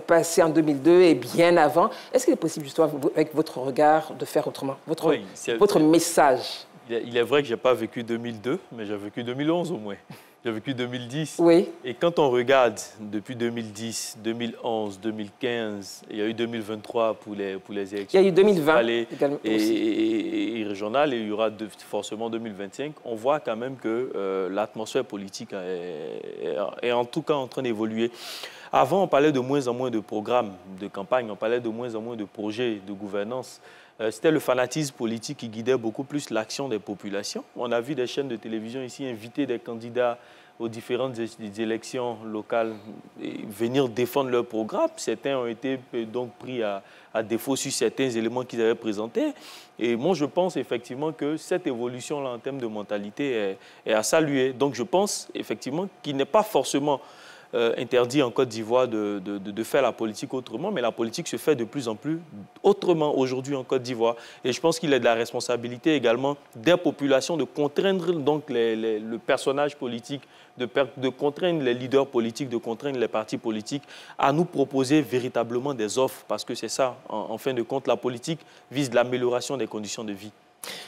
passé en 2002 et bien avant, est-ce qu'il est possible justement, avec votre regard, de faire autrement? Votre message? Il est vrai que je n'ai pas vécu 2002, mais j'ai vécu 2011 au moins. J'ai vécu 2010. Oui. Et quand on regarde depuis 2010, 2011, 2015, il y a eu 2023 pour les élections. Il y a eu 2020 et régionales, et il y aura forcément 2025. On voit quand même que l'atmosphère politique est en tout cas en train d'évoluer. Avant, on parlait de moins en moins de programmes de campagne, on parlait de moins en moins de projets de gouvernance. C'était le fanatisme politique qui guidait beaucoup plus l'action des populations. On a vu des chaînes de télévision ici inviter des candidats aux différentes élections locales et venir défendre leur programme. Certains ont été donc pris à défaut sur certains éléments qu'ils avaient présentés. Et moi, je pense effectivement que cette évolution-là en termes de mentalité est à saluer. Donc, je pense effectivement qu'il n'est pas forcément interdit en Côte d'Ivoire de faire la politique autrement, mais la politique se fait de plus en plus autrement aujourd'hui en Côte d'Ivoire. Et je pense qu'il est de la responsabilité également des populations de contraindre donc le personnage politique, de contraindre les leaders politiques, de contraindre les partis politiques à nous proposer véritablement des offres, parce que c'est ça, en fin de compte, la politique vise l'amélioration des conditions de vie.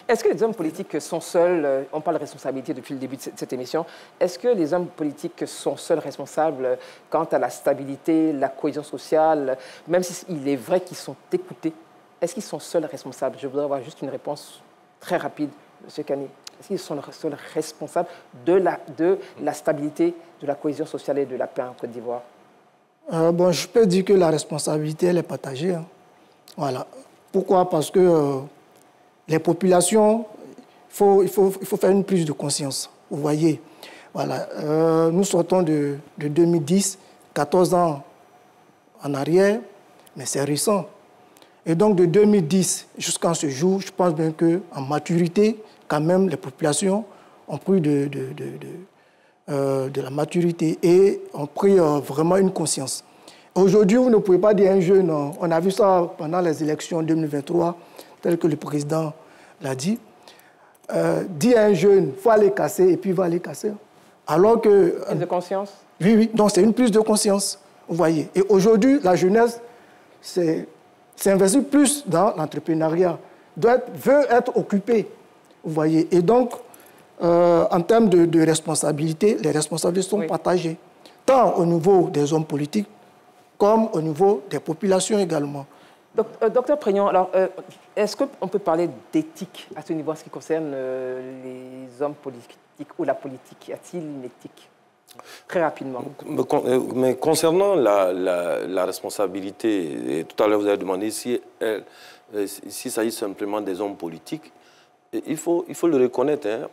Est-ce que les hommes politiques sont seuls, on parle de responsabilité depuis le début de cette émission, est-ce que les hommes politiques sont seuls responsables quant à la stabilité, la cohésion sociale, même s'il est vrai qu'ils sont écoutés, est-ce qu'ils sont seuls responsables? Je voudrais avoir juste une réponse très rapide, M. Kani. Est-ce qu'ils sont seuls responsables de la stabilité, de la cohésion sociale et de la paix en Côte d'Ivoire? Bon, je peux dire que la responsabilité, elle est partagée. Hein. Voilà. Pourquoi? Parce que les populations, il faut faire une prise de conscience. Vous voyez, voilà. Nous sortons de 2010, 14 ans en arrière, mais c'est récent. Et donc de 2010 jusqu'à ce jour, je pense bien qu'en maturité, quand même, les populations ont pris de la maturité et ont pris vraiment une conscience. Aujourd'hui, vous ne pouvez pas dire à un jeune, on a vu ça pendant les élections 2023, tel que le président l'a dit, dit à un jeune, il faut aller casser, et puis il va aller casser. Alors que... Prise de conscience? Oui, oui, donc c'est une prise de conscience, vous voyez. Et aujourd'hui, la jeunesse s'investit plus dans l'entrepreneuriat, veut être occupée, vous voyez. Et donc, en termes de responsabilité, les responsabilités sont partagées, tant au niveau des hommes politiques comme au niveau des populations également. Docteur Préignon, alors, est-ce qu'on peut parler d'éthique à ce niveau en ce qui concerne les hommes politiques ou la politique? Y a-t-il une éthique? Très rapidement. Mais concernant la responsabilité, et tout à l'heure vous avez demandé s'il s'agit simplement des hommes politiques, il faut le reconnaître. Hein.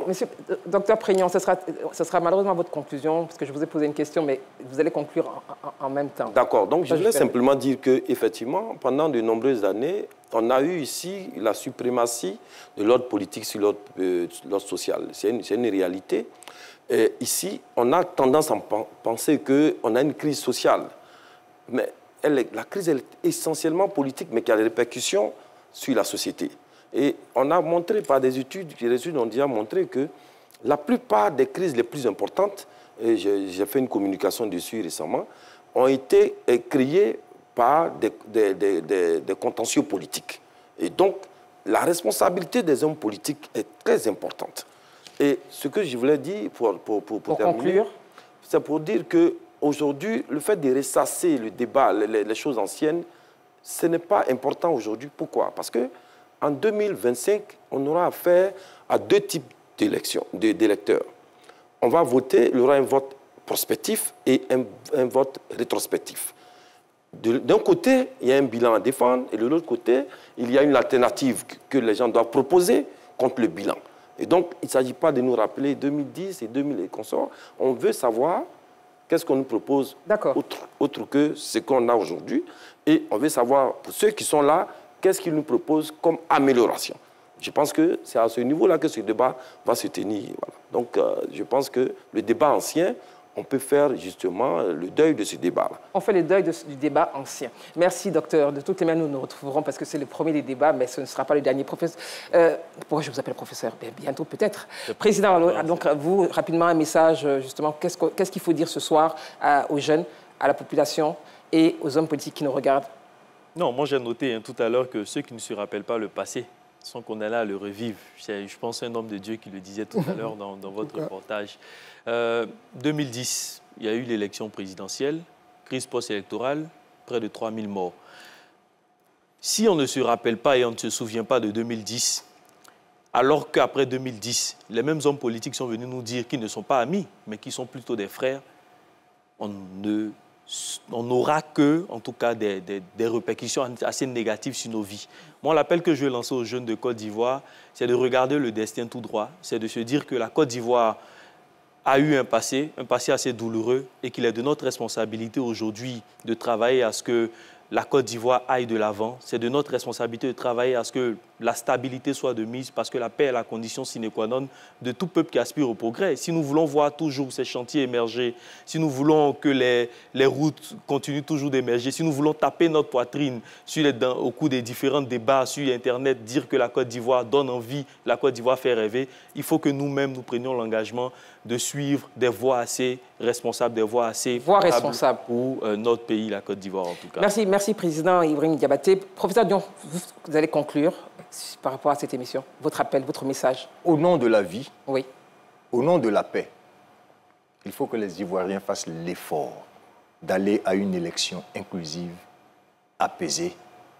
Monsieur Docteur Préignon, ce sera malheureusement votre conclusion, parce que je vous ai posé une question, mais vous allez conclure en même temps. D'accord. Donc je voulais simplement dire qu'effectivement, pendant de nombreuses années, on a eu ici la suprématie de l'ordre politique sur l'ordre social. C'est une réalité. Et ici, on a tendance à penser qu'on a une crise sociale. Mais la crise elle est essentiellement politique, mais qui a des répercussions sur la société. Et on a montré par des études, les études ont déjà montré que la plupart des crises les plus importantes, et j'ai fait une communication dessus récemment, ont été créées par des contentieux politiques. Et donc, la responsabilité des hommes politiques est très importante. Et ce que je voulais dire pour terminer, c'est pour dire qu'aujourd'hui, le fait de ressasser le débat, les choses anciennes, ce n'est pas important aujourd'hui. Pourquoi? Parce qu'en 2025, on aura affaire à deux types d'électeurs. On va voter, il y aura un vote prospectif et un vote rétrospectif. D'un côté, il y a un bilan à défendre et de l'autre côté, il y a une alternative que les gens doivent proposer contre le bilan. Et donc, il ne s'agit pas de nous rappeler 2010 et 2000 et consorts. On veut savoir qu'est-ce qu'on nous propose autre que ce qu'on a aujourd'hui. Et on veut savoir, pour ceux qui sont là, qu'est-ce qu'ils nous proposent comme amélioration. Je pense que c'est à ce niveau-là que ce débat va se tenir. Voilà. Donc, je pense que le débat ancien, on peut faire justement le deuil de ce débat-là. On fait le deuil du débat ancien. Merci, docteur. De toutes les manières, nous nous retrouverons parce que c'est le premier des débats, mais ce ne sera pas le dernier. Professeur, pourquoi je vous appelle professeur? Bientôt, peut-être. Président, donc vous, rapidement, un message, justement, qu'est-ce qu'il faut dire ce soir aux jeunes, à la population et aux hommes politiques qui nous regardent? Non, moi j'ai noté tout à l'heure que ceux qui ne se rappellent pas le passé sont condamnés à le revivre. Je pense un homme de Dieu qui le disait tout à l'heure dans votre reportage. 2010, il y a eu l'élection présidentielle, crise post-électorale, près de 3000 morts. Si on ne se rappelle pas et on ne se souvient pas de 2010, alors qu'après 2010, les mêmes hommes politiques sont venus nous dire qu'ils ne sont pas amis, mais qu'ils sont plutôt des frères, on n'aura que, en tout cas, des répercussions assez négatives sur nos vies. Moi, l'appel que je vais lancer aux jeunes de Côte d'Ivoire, c'est de regarder le destin tout droit, c'est de se dire que la Côte d'Ivoire a eu un passé assez douloureux et qu'il est de notre responsabilité aujourd'hui de travailler à ce que la Côte d'Ivoire aille de l'avant. C'est de notre responsabilité de travailler à ce que la stabilité soit de mise parce que la paix est la condition sine qua non de tout peuple qui aspire au progrès. Si nous voulons voir toujours ces chantiers émerger, si nous voulons que les routes continuent toujours d'émerger, si nous voulons taper notre poitrine au cours des différents débats sur Internet, dire que la Côte d'Ivoire donne envie, la Côte d'Ivoire fait rêver, il faut que nous-mêmes nous prenions l'engagement de suivre des voies assez responsables, des voies assez responsables pour notre pays, la Côte d'Ivoire en tout cas. Merci Président Ibrahim Diabaté. Professeur Dion, vous allez conclure par rapport à cette émission, votre appel, votre message. Au nom de la vie, oui. Au nom de la paix, il faut que les Ivoiriens fassent l'effort d'aller à une élection inclusive, apaisée,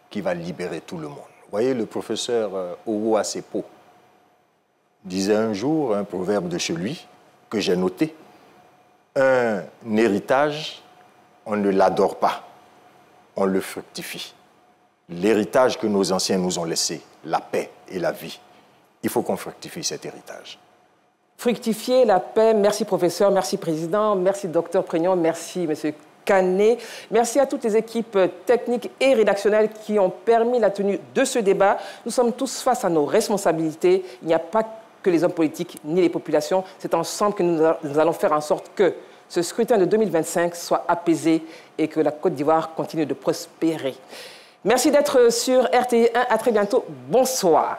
qui va libérer tout le monde. Vous voyez, le professeur Owo Asepo disait un jour un proverbe de chez lui, que j'ai noté, un héritage, on ne l'adore pas, on le fructifie. L'héritage que nos anciens nous ont laissé, la paix et la vie, il faut qu'on fructifie cet héritage. Fructifier la paix, merci professeur, merci président, merci docteur Prégnon, merci monsieur Canet. Merci à toutes les équipes techniques et rédactionnelles qui ont permis la tenue de ce débat. Nous sommes tous face à nos responsabilités. Il n'y a pas que les hommes politiques ni les populations. C'est ensemble que nous allons faire en sorte que ce scrutin de 2025 soit apaisé et que la Côte d'Ivoire continue de prospérer. Merci d'être sur RTI1. À très bientôt. Bonsoir.